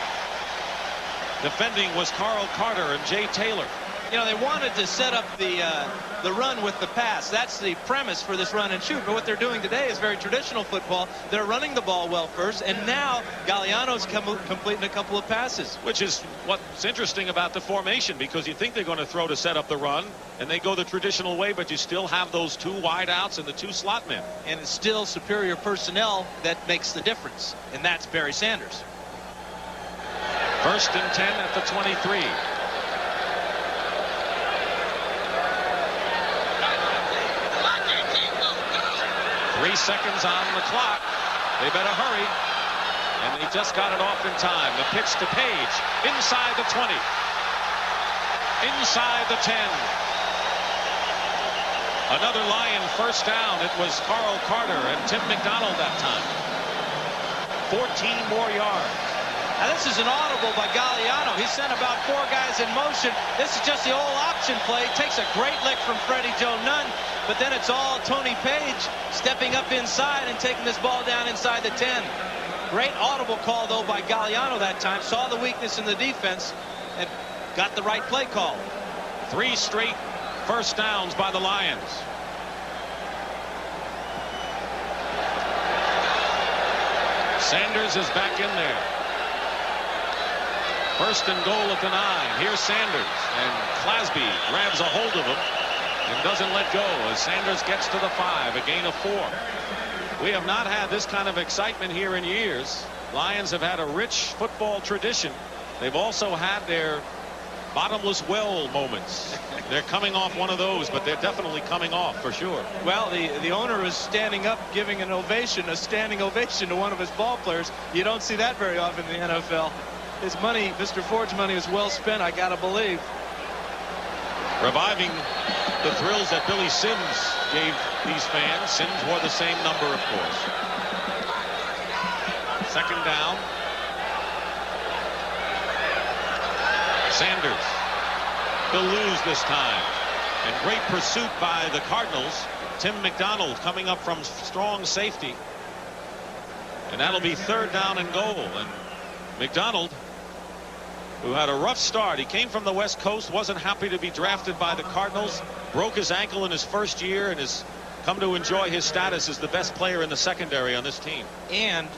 Defending was Carl Carter and Jay Taylor. You know, they wanted to set up the run with the pass. That's the premise for this run and shoot. But what they're doing today is very traditional football. They're running the ball well first, and now Galliano's completing a couple of passes. Which is what's interesting about the formation, because you think they're going to throw to set up the run, and they go the traditional way, but you still have those 2 wide outs and the 2 slot men. And it's still superior personnel that makes the difference, and that's Barry Sanders. 1st and 10 at the 23. 3 seconds on the clock. They better hurry. And he just got it off in time. The pitch to Page. Inside the 20. Inside the 10. Another Lion first down. It was Carl Carter and Tim McDonald that time. 14 more yards. Now this is an audible by Galliano. He sent about 4 guys in motion. This is just the old option play. Takes a great lick from Freddie Joe Nunn. But then it's all Tony Page stepping up inside and taking this ball down inside the 10. Great audible call, though, by Galliano that time. Saw the weakness in the defense and got the right play call. 3 straight first downs by the Lions. Sanders is back in there. 1st and goal at the 9. Here's Sanders, and Clasby grabs a hold of him and doesn't let go as Sanders gets to the 5, a gain of 4. We have not had this kind of excitement here in years. Lions have had a rich football tradition. They've also had their bottomless well moments. They're coming off one of those, but they're definitely coming off for sure. Well, the owner is standing up giving an ovation, a standing ovation to one of his ball players. You don't see that very often in the NFL. His money, Mr. Ford's money, is well spent, I gotta believe. Reviving the thrills that Billy Sims gave these fans. Sims wore the same number, of course. 2nd down. Sanders. He'll lose this time. And great pursuit by the Cardinals. Tim McDonald coming up from strong safety. And that'll be 3rd down and goal. And McDonald, who had a rough start. He came from the West Coast, wasn't happy to be drafted by the Cardinals, broke his ankle in his first year, and has come to enjoy his status as the best player in the secondary on this team. And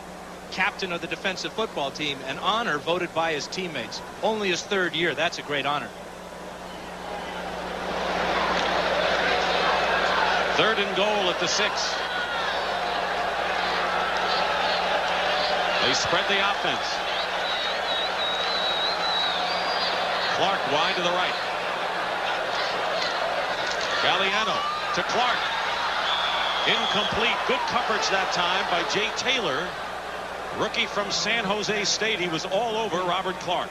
captain of the defensive football team, an honor voted by his teammates. Only his 3rd year. That's a great honor. 3rd and goal at the 6. They spread the offense. Clark wide to the right. Galliano to Clark. Incomplete. Good coverage that time by Jay Taylor. Rookie from San Jose State. He was all over Robert Clark.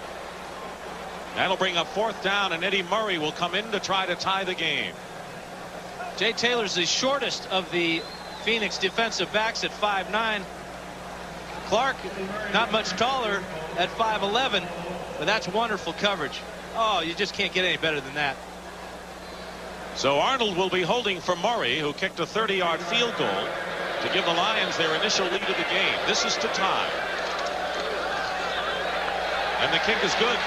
That'll bring up 4th down, and Eddie Murray will come in to try to tie the game. Jay Taylor's the shortest of the Phoenix defensive backs at 5'9". Clark not much taller at 5'11", but that's wonderful coverage. Oh, you just can't get any better than that. So Arnold will be holding for Murray, who kicked a 30-yard field goal to give the Lions their initial lead of the game. This is to tie. And the kick is good.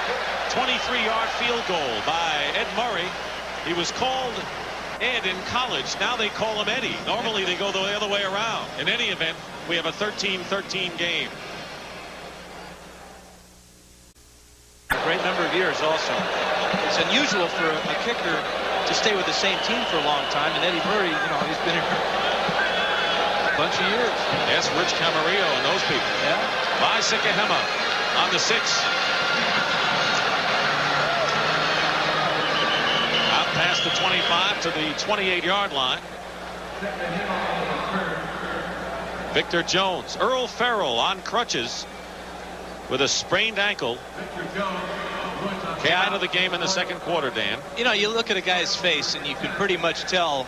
23-yard field goal by Ed Murray. He was called Ed in college. Now they call him Eddie. Normally they go the other way around. In any event, we have a 13-13 game. Great great number of years also. It's unusual for a kicker to stay with the same team for a long time, and Eddie Murray, you know, he's been here a bunch of years. Yes, Rich Camarillo and those people. Yeah. By Sikahema on the 6. Out past the 25 to the 28-yard line. Victor Jones. Earl Farrell on crutches with a sprained ankle. Came out of the game in the second quarter, Dan. You know, you look at a guy's face and you can pretty much tell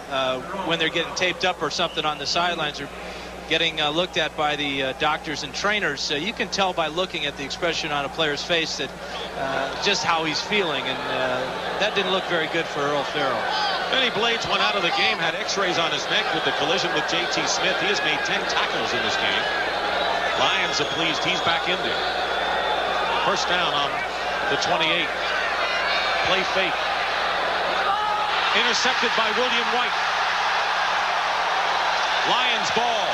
when they're getting taped up or something on the sidelines or getting looked at by the doctors and trainers. You can tell by looking at the expression on a player's face that just how he's feeling, and that didn't look very good for Earl Farrell. Benny Blades went out of the game, had x-rays on his neck with the collision with J.T. Smith. He has made 10 tackles in this game. Lions are pleased he's back in there. First down on the 28. Play fake. Intercepted by William White. Lions ball.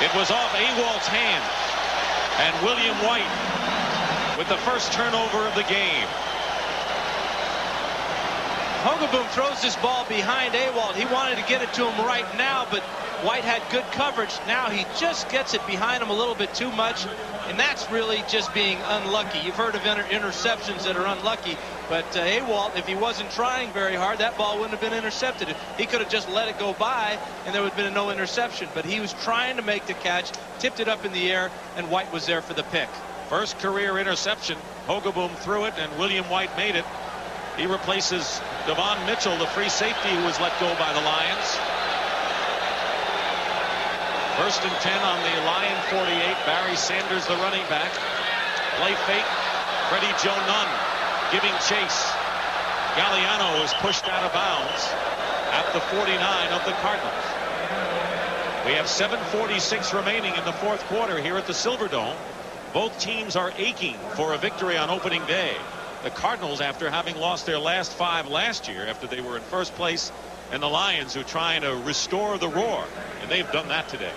It was off Awalt's hand. And William White with the first turnover of the game. Hogeboom throws this ball behind Awalt. He wanted to get it to him right now, but White had good coverage. Now he just gets it behind him a little bit too much, and that's really just being unlucky. You've heard of interceptions that are unlucky, but Awalt, if he wasn't trying very hard, that ball wouldn't have been intercepted. He could have just let it go by, and there would have been no interception. But he was trying to make the catch, tipped it up in the air, and White was there for the pick. First career interception. Hogeboom threw it, and William White made it. He replaces Devon Mitchell, the free safety who was let go by the Lions. First and 10 on the Lion 48. Barry Sanders, the running back. Play fake. Freddie Joe Nunn giving chase. Galliano is pushed out of bounds at the 49 of the Cardinals. We have 7:46 remaining in the fourth quarter here at the Silverdome. Both teams are aching for a victory on opening day. The Cardinals, after having lost their last 5 last year, after they were in first place, and the Lions, who are trying to restore the roar, and they've done that today.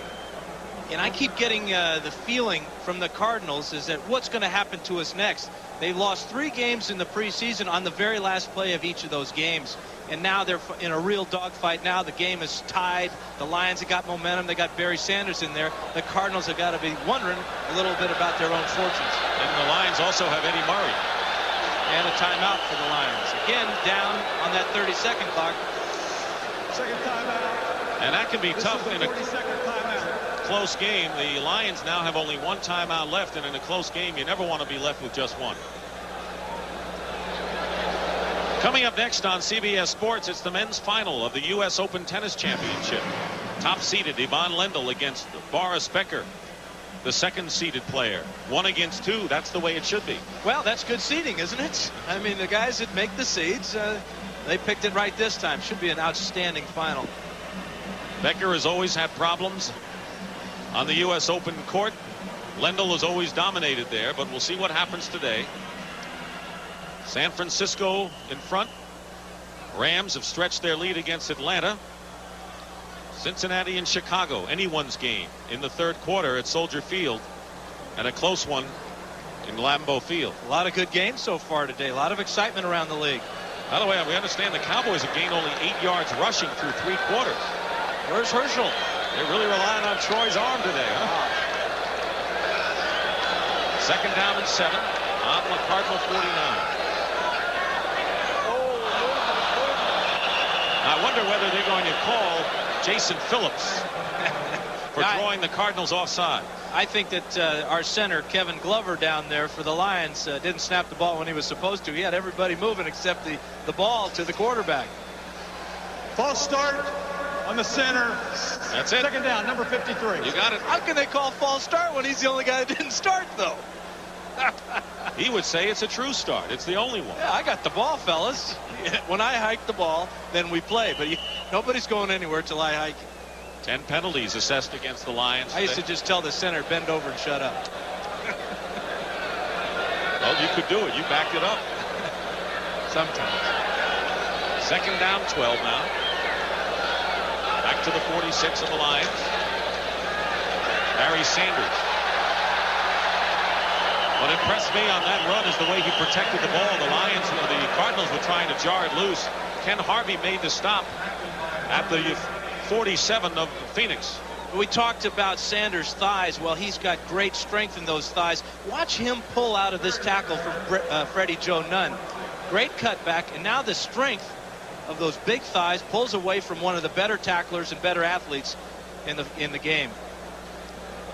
And I keep getting the feeling from the Cardinals is that what's going to happen to us next? They lost 3 games in the preseason on the very last play of each of those games. And now they're in a real dogfight now. The game is tied. The Lions have got momentum. They got Barry Sanders in there. The Cardinals have got to be wondering a little bit about their own fortunes. And the Lions also have Eddie Murray. And a timeout for the Lions. Again, down on that 30-second clock. Second timeout. And that can be tough in a 42nd timeout. close game. The Lions now have only 1 timeout left, and in a close game, you never want to be left with just one. Coming up next on CBS Sports, it's the men's final of the U.S. Open Tennis Championship. Top-seeded Yvonne Lendl against Boris Becker, the second-seeded player. 1 against 2. That's the way it should be. Well, that's good seeding, isn't it? I mean, the guys that make the seeds, they picked it right this time. Should be an outstanding final. Becker has always had problems on the U.S. Open court. Lendl has always dominated there, but we'll see what happens today. San Francisco in front. Rams have stretched their lead against Atlanta. Cincinnati and Chicago, anyone's game in the third quarter at Soldier Field, and a close one in Lambeau Field. A lot of good games so far today. A lot of excitement around the league. By the way, we understand the Cowboys have gained only 8 yards rushing through 3 quarters. Where's Herschel? They're really relying on Troy's arm today, huh? Second down and 7 on the Cardinal 49. I wonder whether they're going to call Jason Phillips for drawing the Cardinals offside. I think that our center, Kevin Glover, down there for the Lions, didn't snap the ball when he was supposed to. He had everybody moving except the ball to the quarterback. False start on the center. That's it. Second down, number 53. You got it. How can they call false start when he's the only guy that didn't start, though? He would say it's a true start. It's the only one. Yeah, I got the ball, fellas. When I hike the ball, then we play. But nobody's going anywhere till I hike. 10 penalties assessed against the Lions I used to today. just tell the center, bend over and shut up. Well, you could do it. You backed it up. Sometimes. Second down, 12 now. Back to the 46 of the Lions. Barry Sanders. What impressed me on that run is the way he protected the ball. The Cardinals were trying to jar it loose. Ken Harvey made the stop at the 47 of Phoenix. We talked about Sanders' thighs. Well, he's got great strength in those thighs. Watch him pull out of this tackle from Freddie Joe Nunn. Great cutback, and now the strength of those big thighs pulls away from one of the better tacklers and better athletes in the game.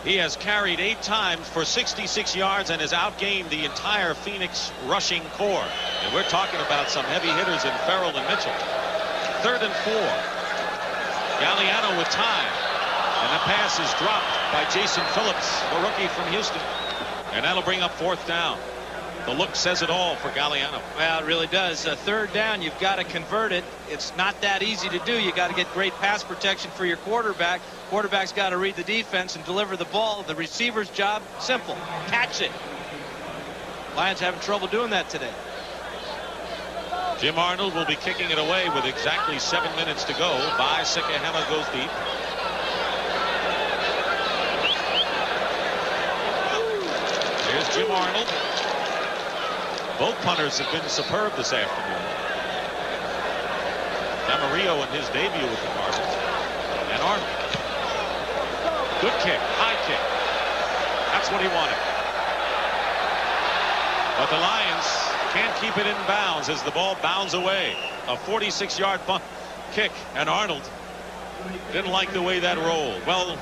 He has carried 8 times for 66 yards and has outgained the entire Phoenix rushing corps. And we're talking about some heavy hitters in Farrell and Mitchell. 3rd and 4. Galliano with time. And the pass is dropped by Jason Phillips, the rookie from Houston. And that'll bring up 4th down. The look says it all for Galliano. Well, it really does. 3rd down, you've got to convert it. It's not that easy to do. You got to get great pass protection for your quarterback. Quarterback's got to read the defense and deliver the ball. The receiver's job, simple. Catch it. Lions having trouble doing that today. Jim Arnold will be kicking it away with exactly 7 minutes to go. Sikahema goes deep. Here's Jim Arnold. Both punters have been superb this afternoon. Camarillo in his debut with the Cardinals. And Arnold. Good kick, high kick. That's what he wanted. But the Lions can't keep it in bounds as the ball bounds away. A 46-yard kick, and Arnold didn't like the way that rolled. Well,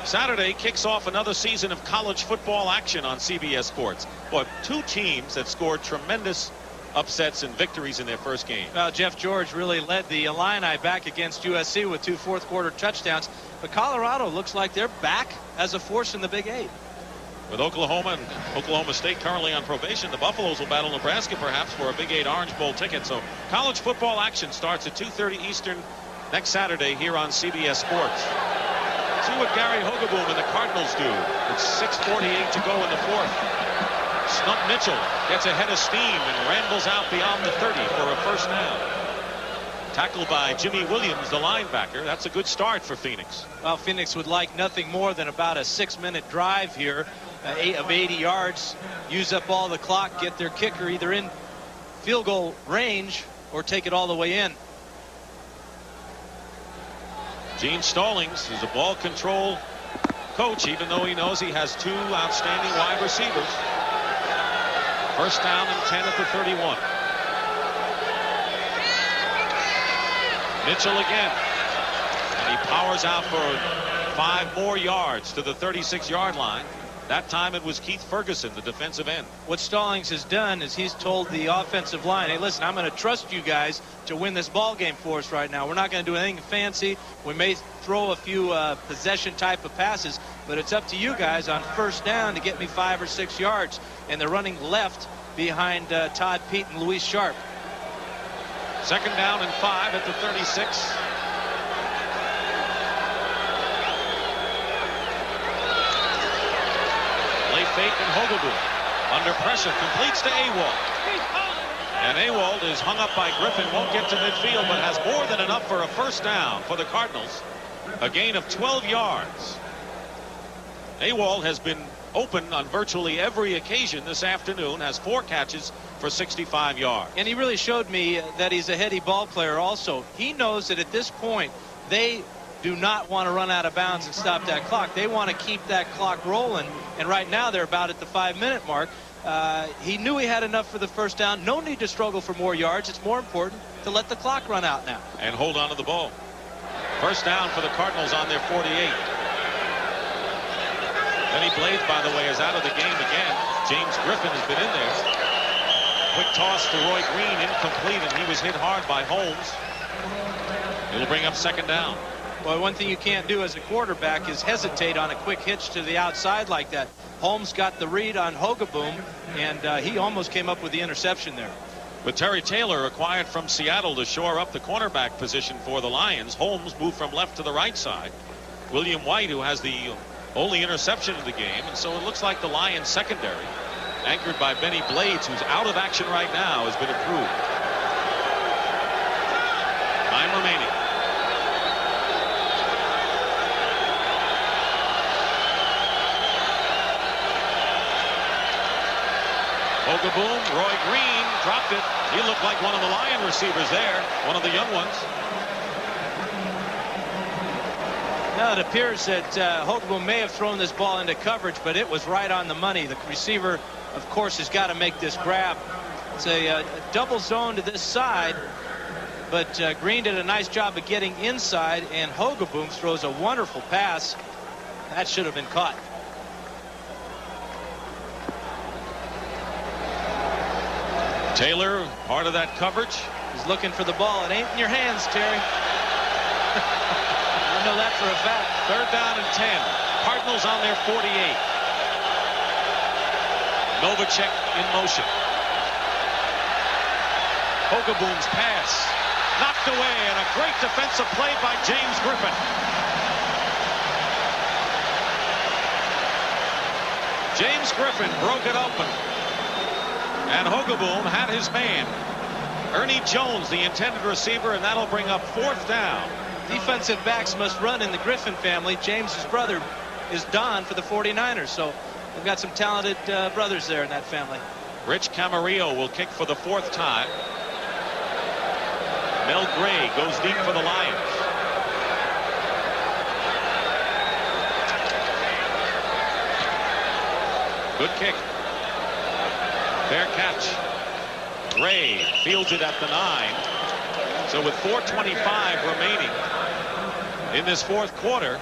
Saturday kicks off another season of college football action on CBS Sports. But 2 teams that scored tremendous upsets and victories in their first game. Well, Jeff George really led the Illini back against USC with 2 fourth-quarter touchdowns. But Colorado looks like they're back as a force in the Big 8. With Oklahoma and Oklahoma State currently on probation, the Buffaloes will battle Nebraska perhaps for a Big 8 Orange Bowl ticket. So college football action starts at 2:30 Eastern next Saturday here on CBS Sports. See what Gary Hogeboom and the Cardinals do. It's 6:48 to go in the 4th. Snug Mitchell gets ahead of steam and rambles out beyond the 30 for a 1st down. Tackled by Jimmy Williams, the linebacker. That's a good start for Phoenix. Well, Phoenix would like nothing more than about a 6-minute drive here of 80 yards. Use up all the clock, get their kicker either in field goal range or take it all the way in. Gene Stallings is a ball control coach, even though he knows he has 2 outstanding wide receivers. 1st down and 10 at the 31. Mitchell again. And he powers out for 5 more yards to the 36-yard line. That time it was Keith Ferguson, the defensive end. What Stallings has done is he's told the offensive line, hey, listen, I'm going to trust you guys to win this ball game for us right now. We're not going to do anything fancy. We may throw a few possession type of passes, but it's up to you guys on 1st down to get me 5 or 6 yards. And they're running left behind Todd Pete and Luis Sharp. 2nd down and 5 at the 36. Fate and Hogeboom under pressure completes to Awald. And Awald is hung up by Griffin, won't get to midfield, but has more than enough for a 1st down for the Cardinals. A gain of 12 yards. Awald has been open on virtually every occasion this afternoon, has 4 catches for 65 yards. And he really showed me that he's a heady ball player also. He knows that at this point they do not want to run out of bounds and stop that clock. They want to keep that clock rolling, and right now they're about at the 5-minute mark. He knew he had enough for the 1st down. No need to struggle for more yards. It's more important to let the clock run out now and hold on to the ball. 1st down for the Cardinals on their 48. Benny Blades, by the way, is out of the game again. James Griffin has been in there. Quick toss to Roy Green, incomplete, and he was hit hard by Holmes. It'll bring up 2nd down. Well, one thing you can't do as a quarterback is hesitate on a quick hitch to the outside like that. Holmes got the read on Hogeboom, and he almost came up with the interception there. With Terry Taylor acquired from Seattle to shore up the cornerback position for the Lions, Holmes moved from left to the right side. William White, who has the only interception of the game, and so it looks like the Lions secondary, anchored by Benny Blades, who's out of action right now, has been improved. Time remaining. Hogaboom, Roy Green dropped it. He looked like one of the Lion receivers there, one of the young ones. Now it appears that Hogaboom may have thrown this ball into coverage, but it was right on the money. The receiver, of course, has got to make this grab. It's a double zone to this side, but Green did a nice job of getting inside, and Hogaboom throws a wonderful pass. That should have been caught. Taylor, part of that coverage. He's looking for the ball. It ain't in your hands, Terry. I know that for a fact. 3rd down and 10. Cardinals on their 48. Novacek in motion. Hogaboom's pass knocked away, and a great defensive play by James Griffin. James Griffin broke it open, and Hogaboom had his man. Ernie Jones, the intended receiver, and that'll bring up 4th down. Defensive backs must run in the Griffin family. James's brother is Don for the 49ers, so they've got some talented brothers there in that family. Rich Camarillo will kick for the 4th time. Mel Gray goes deep for the Lions. Good kick. Fair catch. Gray fields it at the 9. So with 4:25 remaining in this 4th quarter,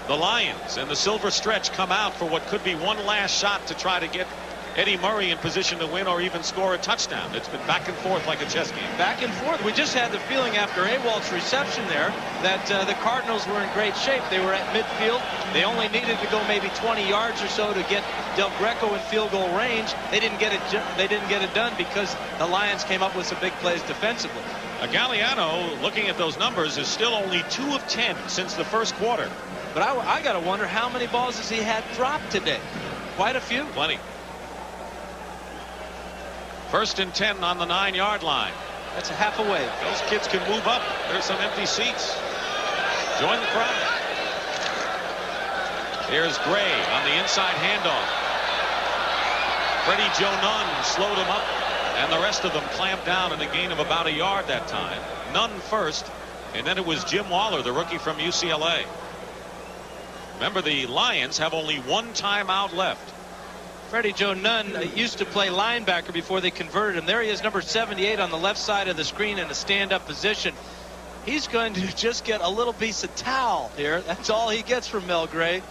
the Lions and the Silver Stretch come out for what could be one last shot to try to get Eddie Murray in position to win or even score a touchdown. It's been back and forth like a chess game. Back and forth. We just had the feeling after Awalt's reception there that the Cardinals were in great shape. They were at midfield. They only needed to go maybe 20 yards or so to get Del Greco in field goal range. They didn't get it done because the Lions came up with some big plays defensively. Galliano, looking at those numbers, is still only 2 of 10 since the 1st quarter. But I got to wonder how many balls has he had dropped today? Quite a few. Plenty. 1st and 10 on the 9-yard line. That's a half a wave. Those kids can move up. There's some empty seats. Join the crowd. There's Gray on the inside handoff. Freddie Joe Nunn slowed him up, and the rest of them clamped down in a gain of about a yard that time. Nunn first, and then it was Jim Waller, the rookie from UCLA. Remember, the Lions have only 1 timeout left. Freddie Joe Nunn used to play linebacker before they converted him. There he is, number 78 on the left side of the screen in a stand-up position. He's going to just get a little piece of towel here. That's all he gets from Mel Gray.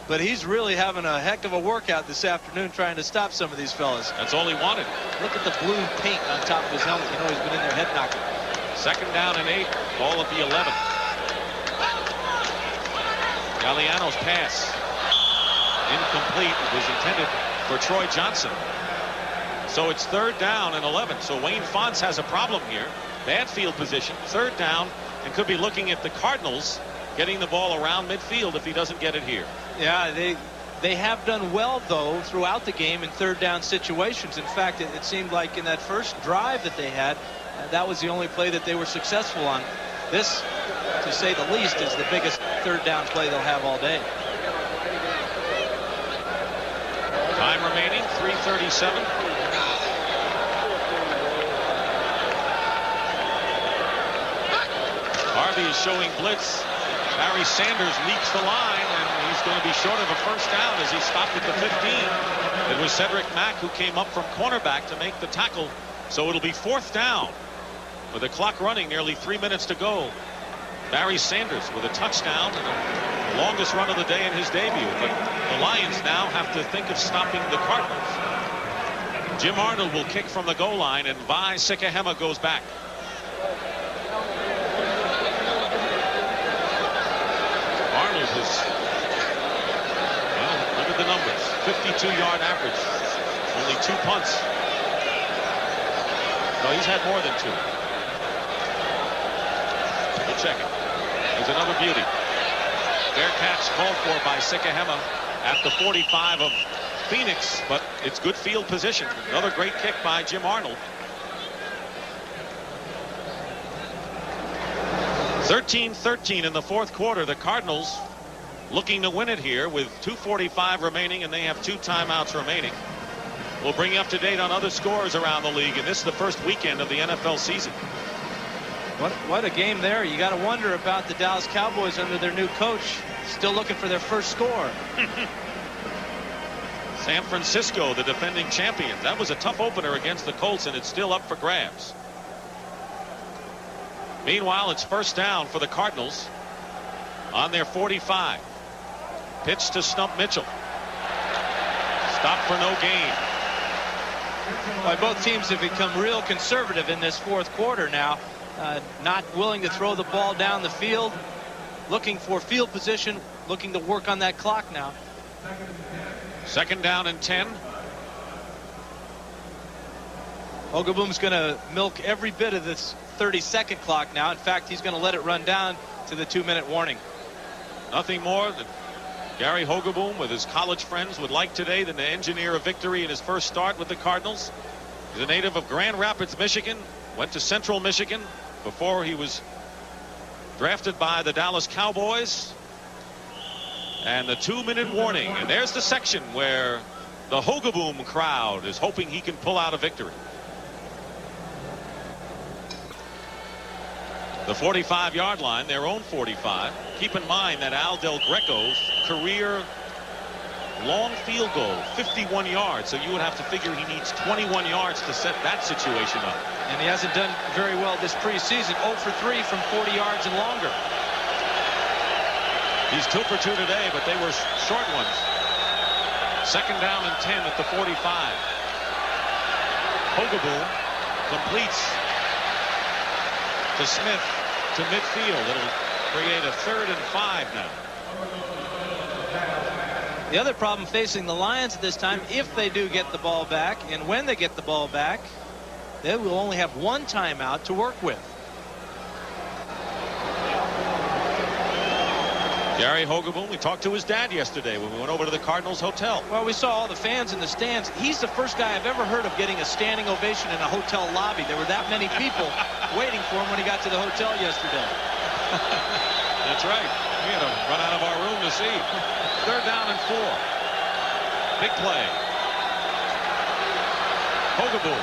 But he's really having a heck of a workout this afternoon trying to stop some of these fellas. That's all he wanted. Look at the blue paint on top of his helmet. You know he's been in there head knocking. 2nd down and 8. Ball at the 11. Galliano's pass. Incomplete. It was intended for Troy Johnson. So it's 3rd down and 11. So Wayne Fonts has a problem here. Bad field position. 3rd down, and could be looking at the Cardinals getting the ball around midfield if he doesn't get it here. Yeah, they have done well, though, throughout the game in 3rd down situations. In fact, it seemed like in that first drive that they had, that was the only play that they were successful on. This, to say the least, is the biggest 3rd down play they'll have all day. Time remaining, 3:37. Harvey is showing blitz. Barry Sanders leaks the line, and he's going to be short of a 1st down as he stopped at the 15. It was Cedric Mack who came up from cornerback to make the tackle. So it'll be 4th down with the clock running, nearly 3 minutes to go. Barry Sanders with a touchdown and the longest run of the day in his debut. But the Lions now have to think of stopping the Cardinals. Jim Arnold will kick from the goal line, and Vi Sikahema goes back. Arnold is, well, look at the numbers. 52-yard average. Only 2 punts. No, he's had more than 2. We'll check it. There's another beauty. Fair catch called for by Sikahema at the 45 of Phoenix, but it's good field position. Another great kick by Jim Arnold. 13-13 in the 4th quarter. The Cardinals looking to win it here with 2:45 remaining, and they have 2 timeouts remaining. We'll bring you up to date on other scores around the league, and this is the first weekend of the NFL season. What a game there. You got to wonder about the Dallas Cowboys under their new coach. Still looking for their first score. San Francisco, the defending champions. That was a tough opener against the Colts, and it's still up for grabs. Meanwhile, it's first down for the Cardinals on their 45. Pitch to Stump Mitchell. Stop for no gain. Well, both teams have become real conservative in this fourth quarter now. Not willing to throw the ball down the field. Looking for field position. Looking to work on that clock now. Second down and 10. Hogaboom's going to milk every bit of this 30-second clock now. In fact, he's going to let it run down to the 2-minute warning. Nothing more than Gary Hogaboom with his college friends would like today than to engineer a victory in his first start with the Cardinals. He's a native of Grand Rapids, Michigan. Went to Central Michigan before he was drafted by the Dallas Cowboys. And the 2-minute warning. And there's the section where the Hogaboom crowd is hoping he can pull out a victory. The 45-yard line, their own 45. Keep in mind that Al Del Greco's career long field goal, 51 yards. So you would have to figure he needs 21 yards to set that situation up. And he hasn't done very well this preseason. 0 for 3 from 40 yards and longer. He's 2 for 2 today, but they were short ones. Second down and 10 at the 45. Hogaboom completes to Smith to midfield. It'll create a 3rd and 5 now. The other problem facing the Lions at this time, if they do get the ball back, and when they get the ball back, they will only have one timeout to work with. Gary Hogaboom, we talked to his dad yesterday when we went over to the Cardinals hotel. Well, we saw all the fans in the stands. He's the first guy I've ever heard of getting a standing ovation in a hotel lobby. There were that many people waiting for him when he got to the hotel yesterday. That's right. We had to run out of our room to see. Third down and 4. Big play. Hogaboom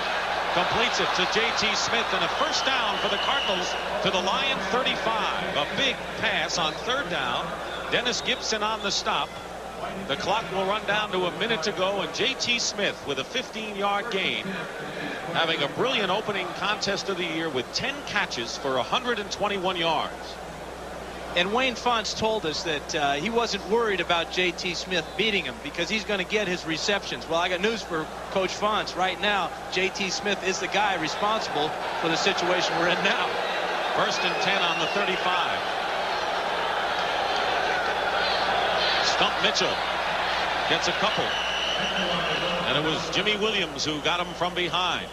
completes it to J.T. Smith, and a first down for the Cardinals to the Lion 35. A big pass on third down. Dennis Gibson on the stop. The clock will run down to a minute to go, and J.T. Smith with a 15-yard gain, having a brilliant opening contest of the year with 10 catches for 121 yards. And Wayne Fonts told us that he wasn't worried about J.T. Smith beating him because he's going to get his receptions. Well, I got news for Coach Fonts. Right now, J.T. Smith is the guy responsible for the situation we're in now. First and 10 on the 35. Stump Mitchell gets a couple. And it was Jimmy Williams who got him from behind.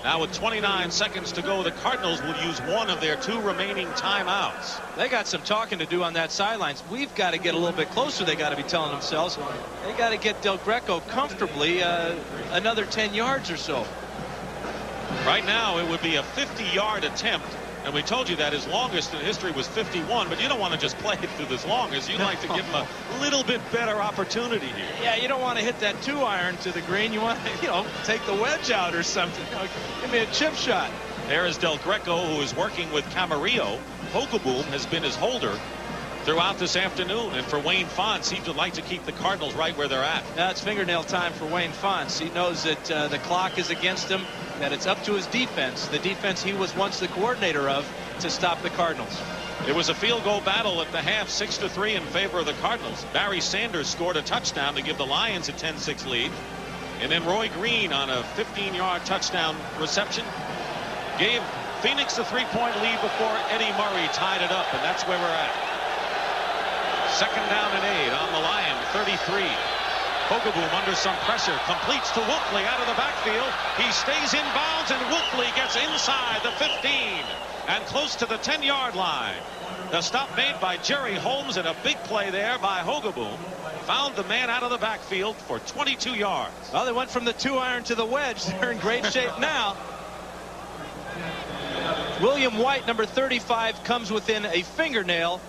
Now with 29 seconds to go, the Cardinals will use one of their 2 remaining timeouts. They got some talking to do on that sidelines. We've got to get a little bit closer, they got to be telling themselves. They got to get Del Greco comfortably another 10 yards or so. Right now it would be a 50-yard attempt. And we told you that his longest in history was 51, but you don't want to just play it through this longest. You'd like to give him a little bit better opportunity here. Yeah, you don't want to hit that 2-iron to the green. You want to, take the wedge out or something. Give me a chip shot. There is Del Greco, who is working with Camarillo. Hogaboom has been his holder throughout this afternoon. And for Wayne Fonts, he would like to keep the Cardinals right where they're at. Now it's fingernail time for Wayne Fonts. He knows that the clock is against him, that it's up to his defense, the defense he was once the coordinator of, to stop the Cardinals. It was a field goal battle at the half, 6-3 in favor of the Cardinals. Barry Sanders scored a touchdown to give the Lions a 10-6 lead. And then Roy Green on a 15-yard touchdown reception gave Phoenix a 3-point lead before Eddie Murray tied it up, and that's where we're at. Second down and 8 on the Lion 33. Hogaboom under some pressure, completes to Wolfley out of the backfield. He stays in bounds, and Wolfley gets inside the 15 and close to the 10-yard line. The stop made by Jerry Holmes, and a big play there by Hogaboom. Found the man out of the backfield for 22 yards. Well, they went from the 2-iron to the wedge. They're in great shape now. William White, number 35, comes within a fingernail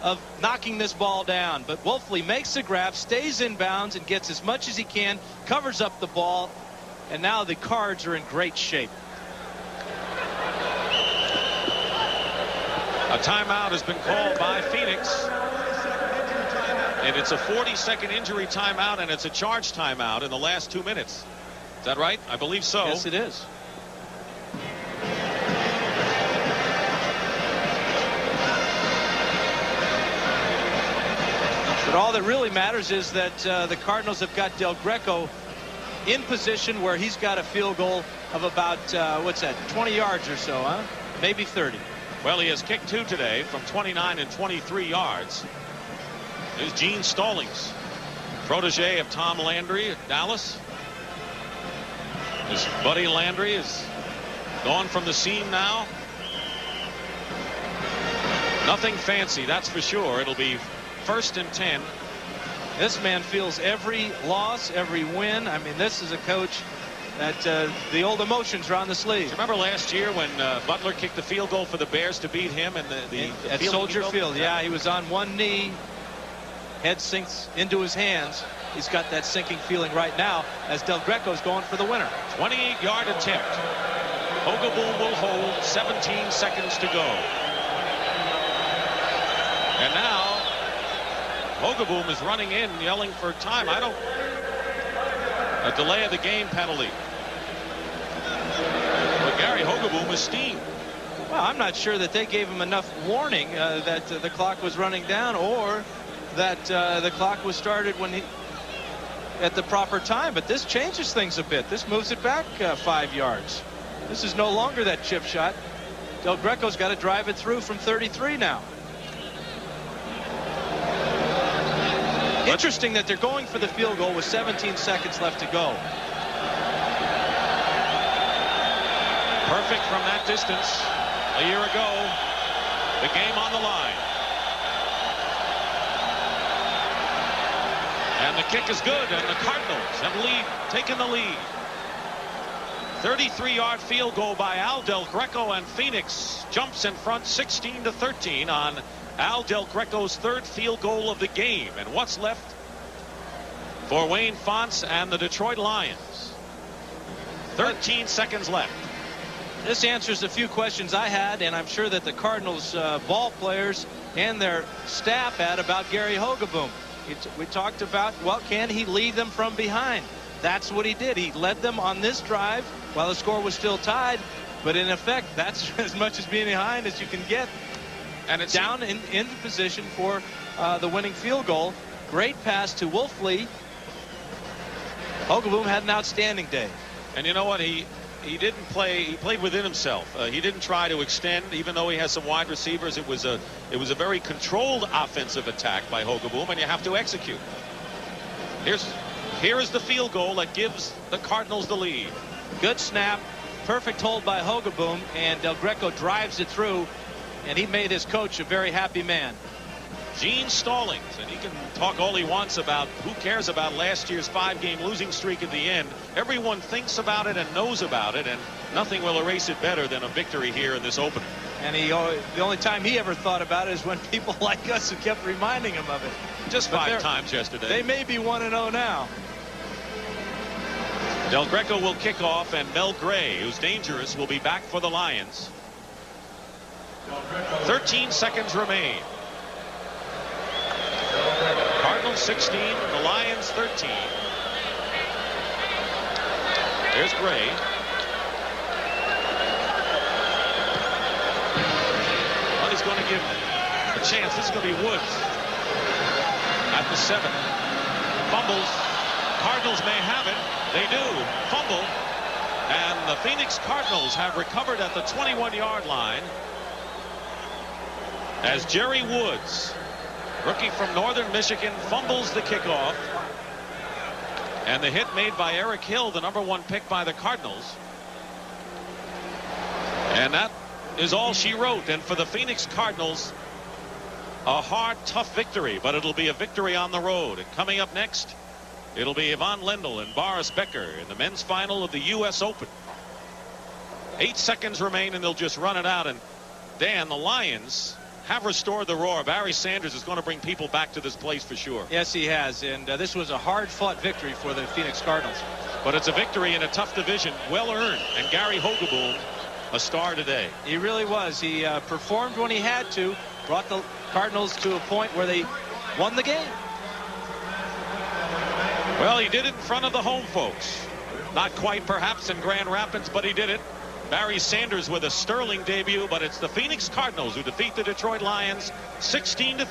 of knocking this ball down. But Wolfley makes the grab, stays in bounds, and gets as much as he can, covers up the ball, and now the Cards are in great shape. A timeout has been called by Phoenix. And it's a 40-second injury timeout, and it's a charge timeout in the last 2 minutes. Is that right? I believe so. Yes, it is. But all that really matters is that the Cardinals have got Del Greco in position where he's got a field goal of about, what's that, 20 yards or so, huh? Maybe 30. Well, he has kicked 2 today from 29 and 23 yards. There's Gene Stallings, protege of Tom Landry at Dallas. His buddy Landry is gone from the scene now. Nothing fancy, that's for sure. It'll be 1st and 10. This man feels every loss, every win. I mean, this is a coach that the old emotions are on the sleeve. Remember last year when Butler kicked the field goal for the Bears to beat him and the at Soldier Field? Yeah, he was on one knee. Head sinks into his hands. He's got that sinking feeling right now as Del Greco's going for the winner. 28-yard attempt. Hogaboom will hold. 17 seconds to go. And now Hogaboom is running in, yelling for time. A delay of the game penalty. But Gary Hogaboom is steamed. Well, I'm not sure that they gave him enough warning that the clock was running down, or that the clock was started when he at the proper time. But this changes things a bit. This moves it back 5 yards. This is no longer that chip shot. Del Greco's got to drive it through from 33 now. Interesting that they're going for the field goal with 17 seconds left to go. Perfect from that distance a year ago. The game on the line. And the kick is good, and the Cardinals have taken the lead. 33-yard field goal by Al Del Greco, and Phoenix jumps in front 16-13 on Al Del Greco's 3rd field goal of the game. And what's left for Wayne Fonts and the Detroit Lions? 13 seconds left. This answers a few questions I had, and I'm sure that the Cardinals ball players and their staff had about Gary Hogaboom. We talked about, well, can he lead them from behind? That's what he did. He led them on this drive while the score was still tied. But in effect, that's as much as being behind as you can get. And it's down in position for the winning field goal. Great pass to Wolfley. Hogaboom had an outstanding day. And you know what? He didn't play. He played within himself. He didn't try to extend, even though he has some wide receivers. It was a very controlled offensive attack by Hogaboom, and you have to execute. Here is the field goal that gives the Cardinals the lead. Good snap, perfect hold by Hogaboom, and Del Greco drives it through, and he made his coach a very happy man. Gene Stallings, and he can talk all he wants about who cares about last year's 5-game losing streak at the end. Everyone thinks about it and knows about it, and nothing will erase it better than a victory here in this opener. And the only time he ever thought about it is when people like us have kept reminding him of it. Just 5 times yesterday. They may be 1-0 now. Del Greco will kick off, and Mel Gray, who's dangerous, will be back for the Lions. 13 seconds remain. Cardinals 16, the Lions 13. There's Gray. Well, he's going to give a chance. This is going to be Woods at the 7. Fumbles. Cardinals may have it. They do. Fumble. And the Phoenix Cardinals have recovered at the 21-yard line as Jerry Woods, rookie from Northern Michigan, fumbles the kickoff. And the hit made by Eric Hill, the #1 pick by the Cardinals. And that is all she wrote. And for the Phoenix Cardinals, a hard, tough victory, but it'll be a victory on the road. And coming up next, it'll be Yvonne Lendl and Boris Becker in the men's final of the U.S. Open. 8 seconds remain, and they'll just run it out. And Dan, the Lions have restored the roar. Barry Sanders is going to bring people back to this place for sure. Yes, he has. And this was a hard-fought victory for the Phoenix Cardinals. But it's a victory in a tough division, well earned. And Gary Hogeboom, a star today. He really was. He performed when he had to, brought the Cardinals to a point where they won the game. Well, he did it in front of the home folks. Not quite perhaps in Grand Rapids, but he did it. Barry Sanders with a sterling debut, but it's the Phoenix Cardinals who defeat the Detroit Lions 16-3.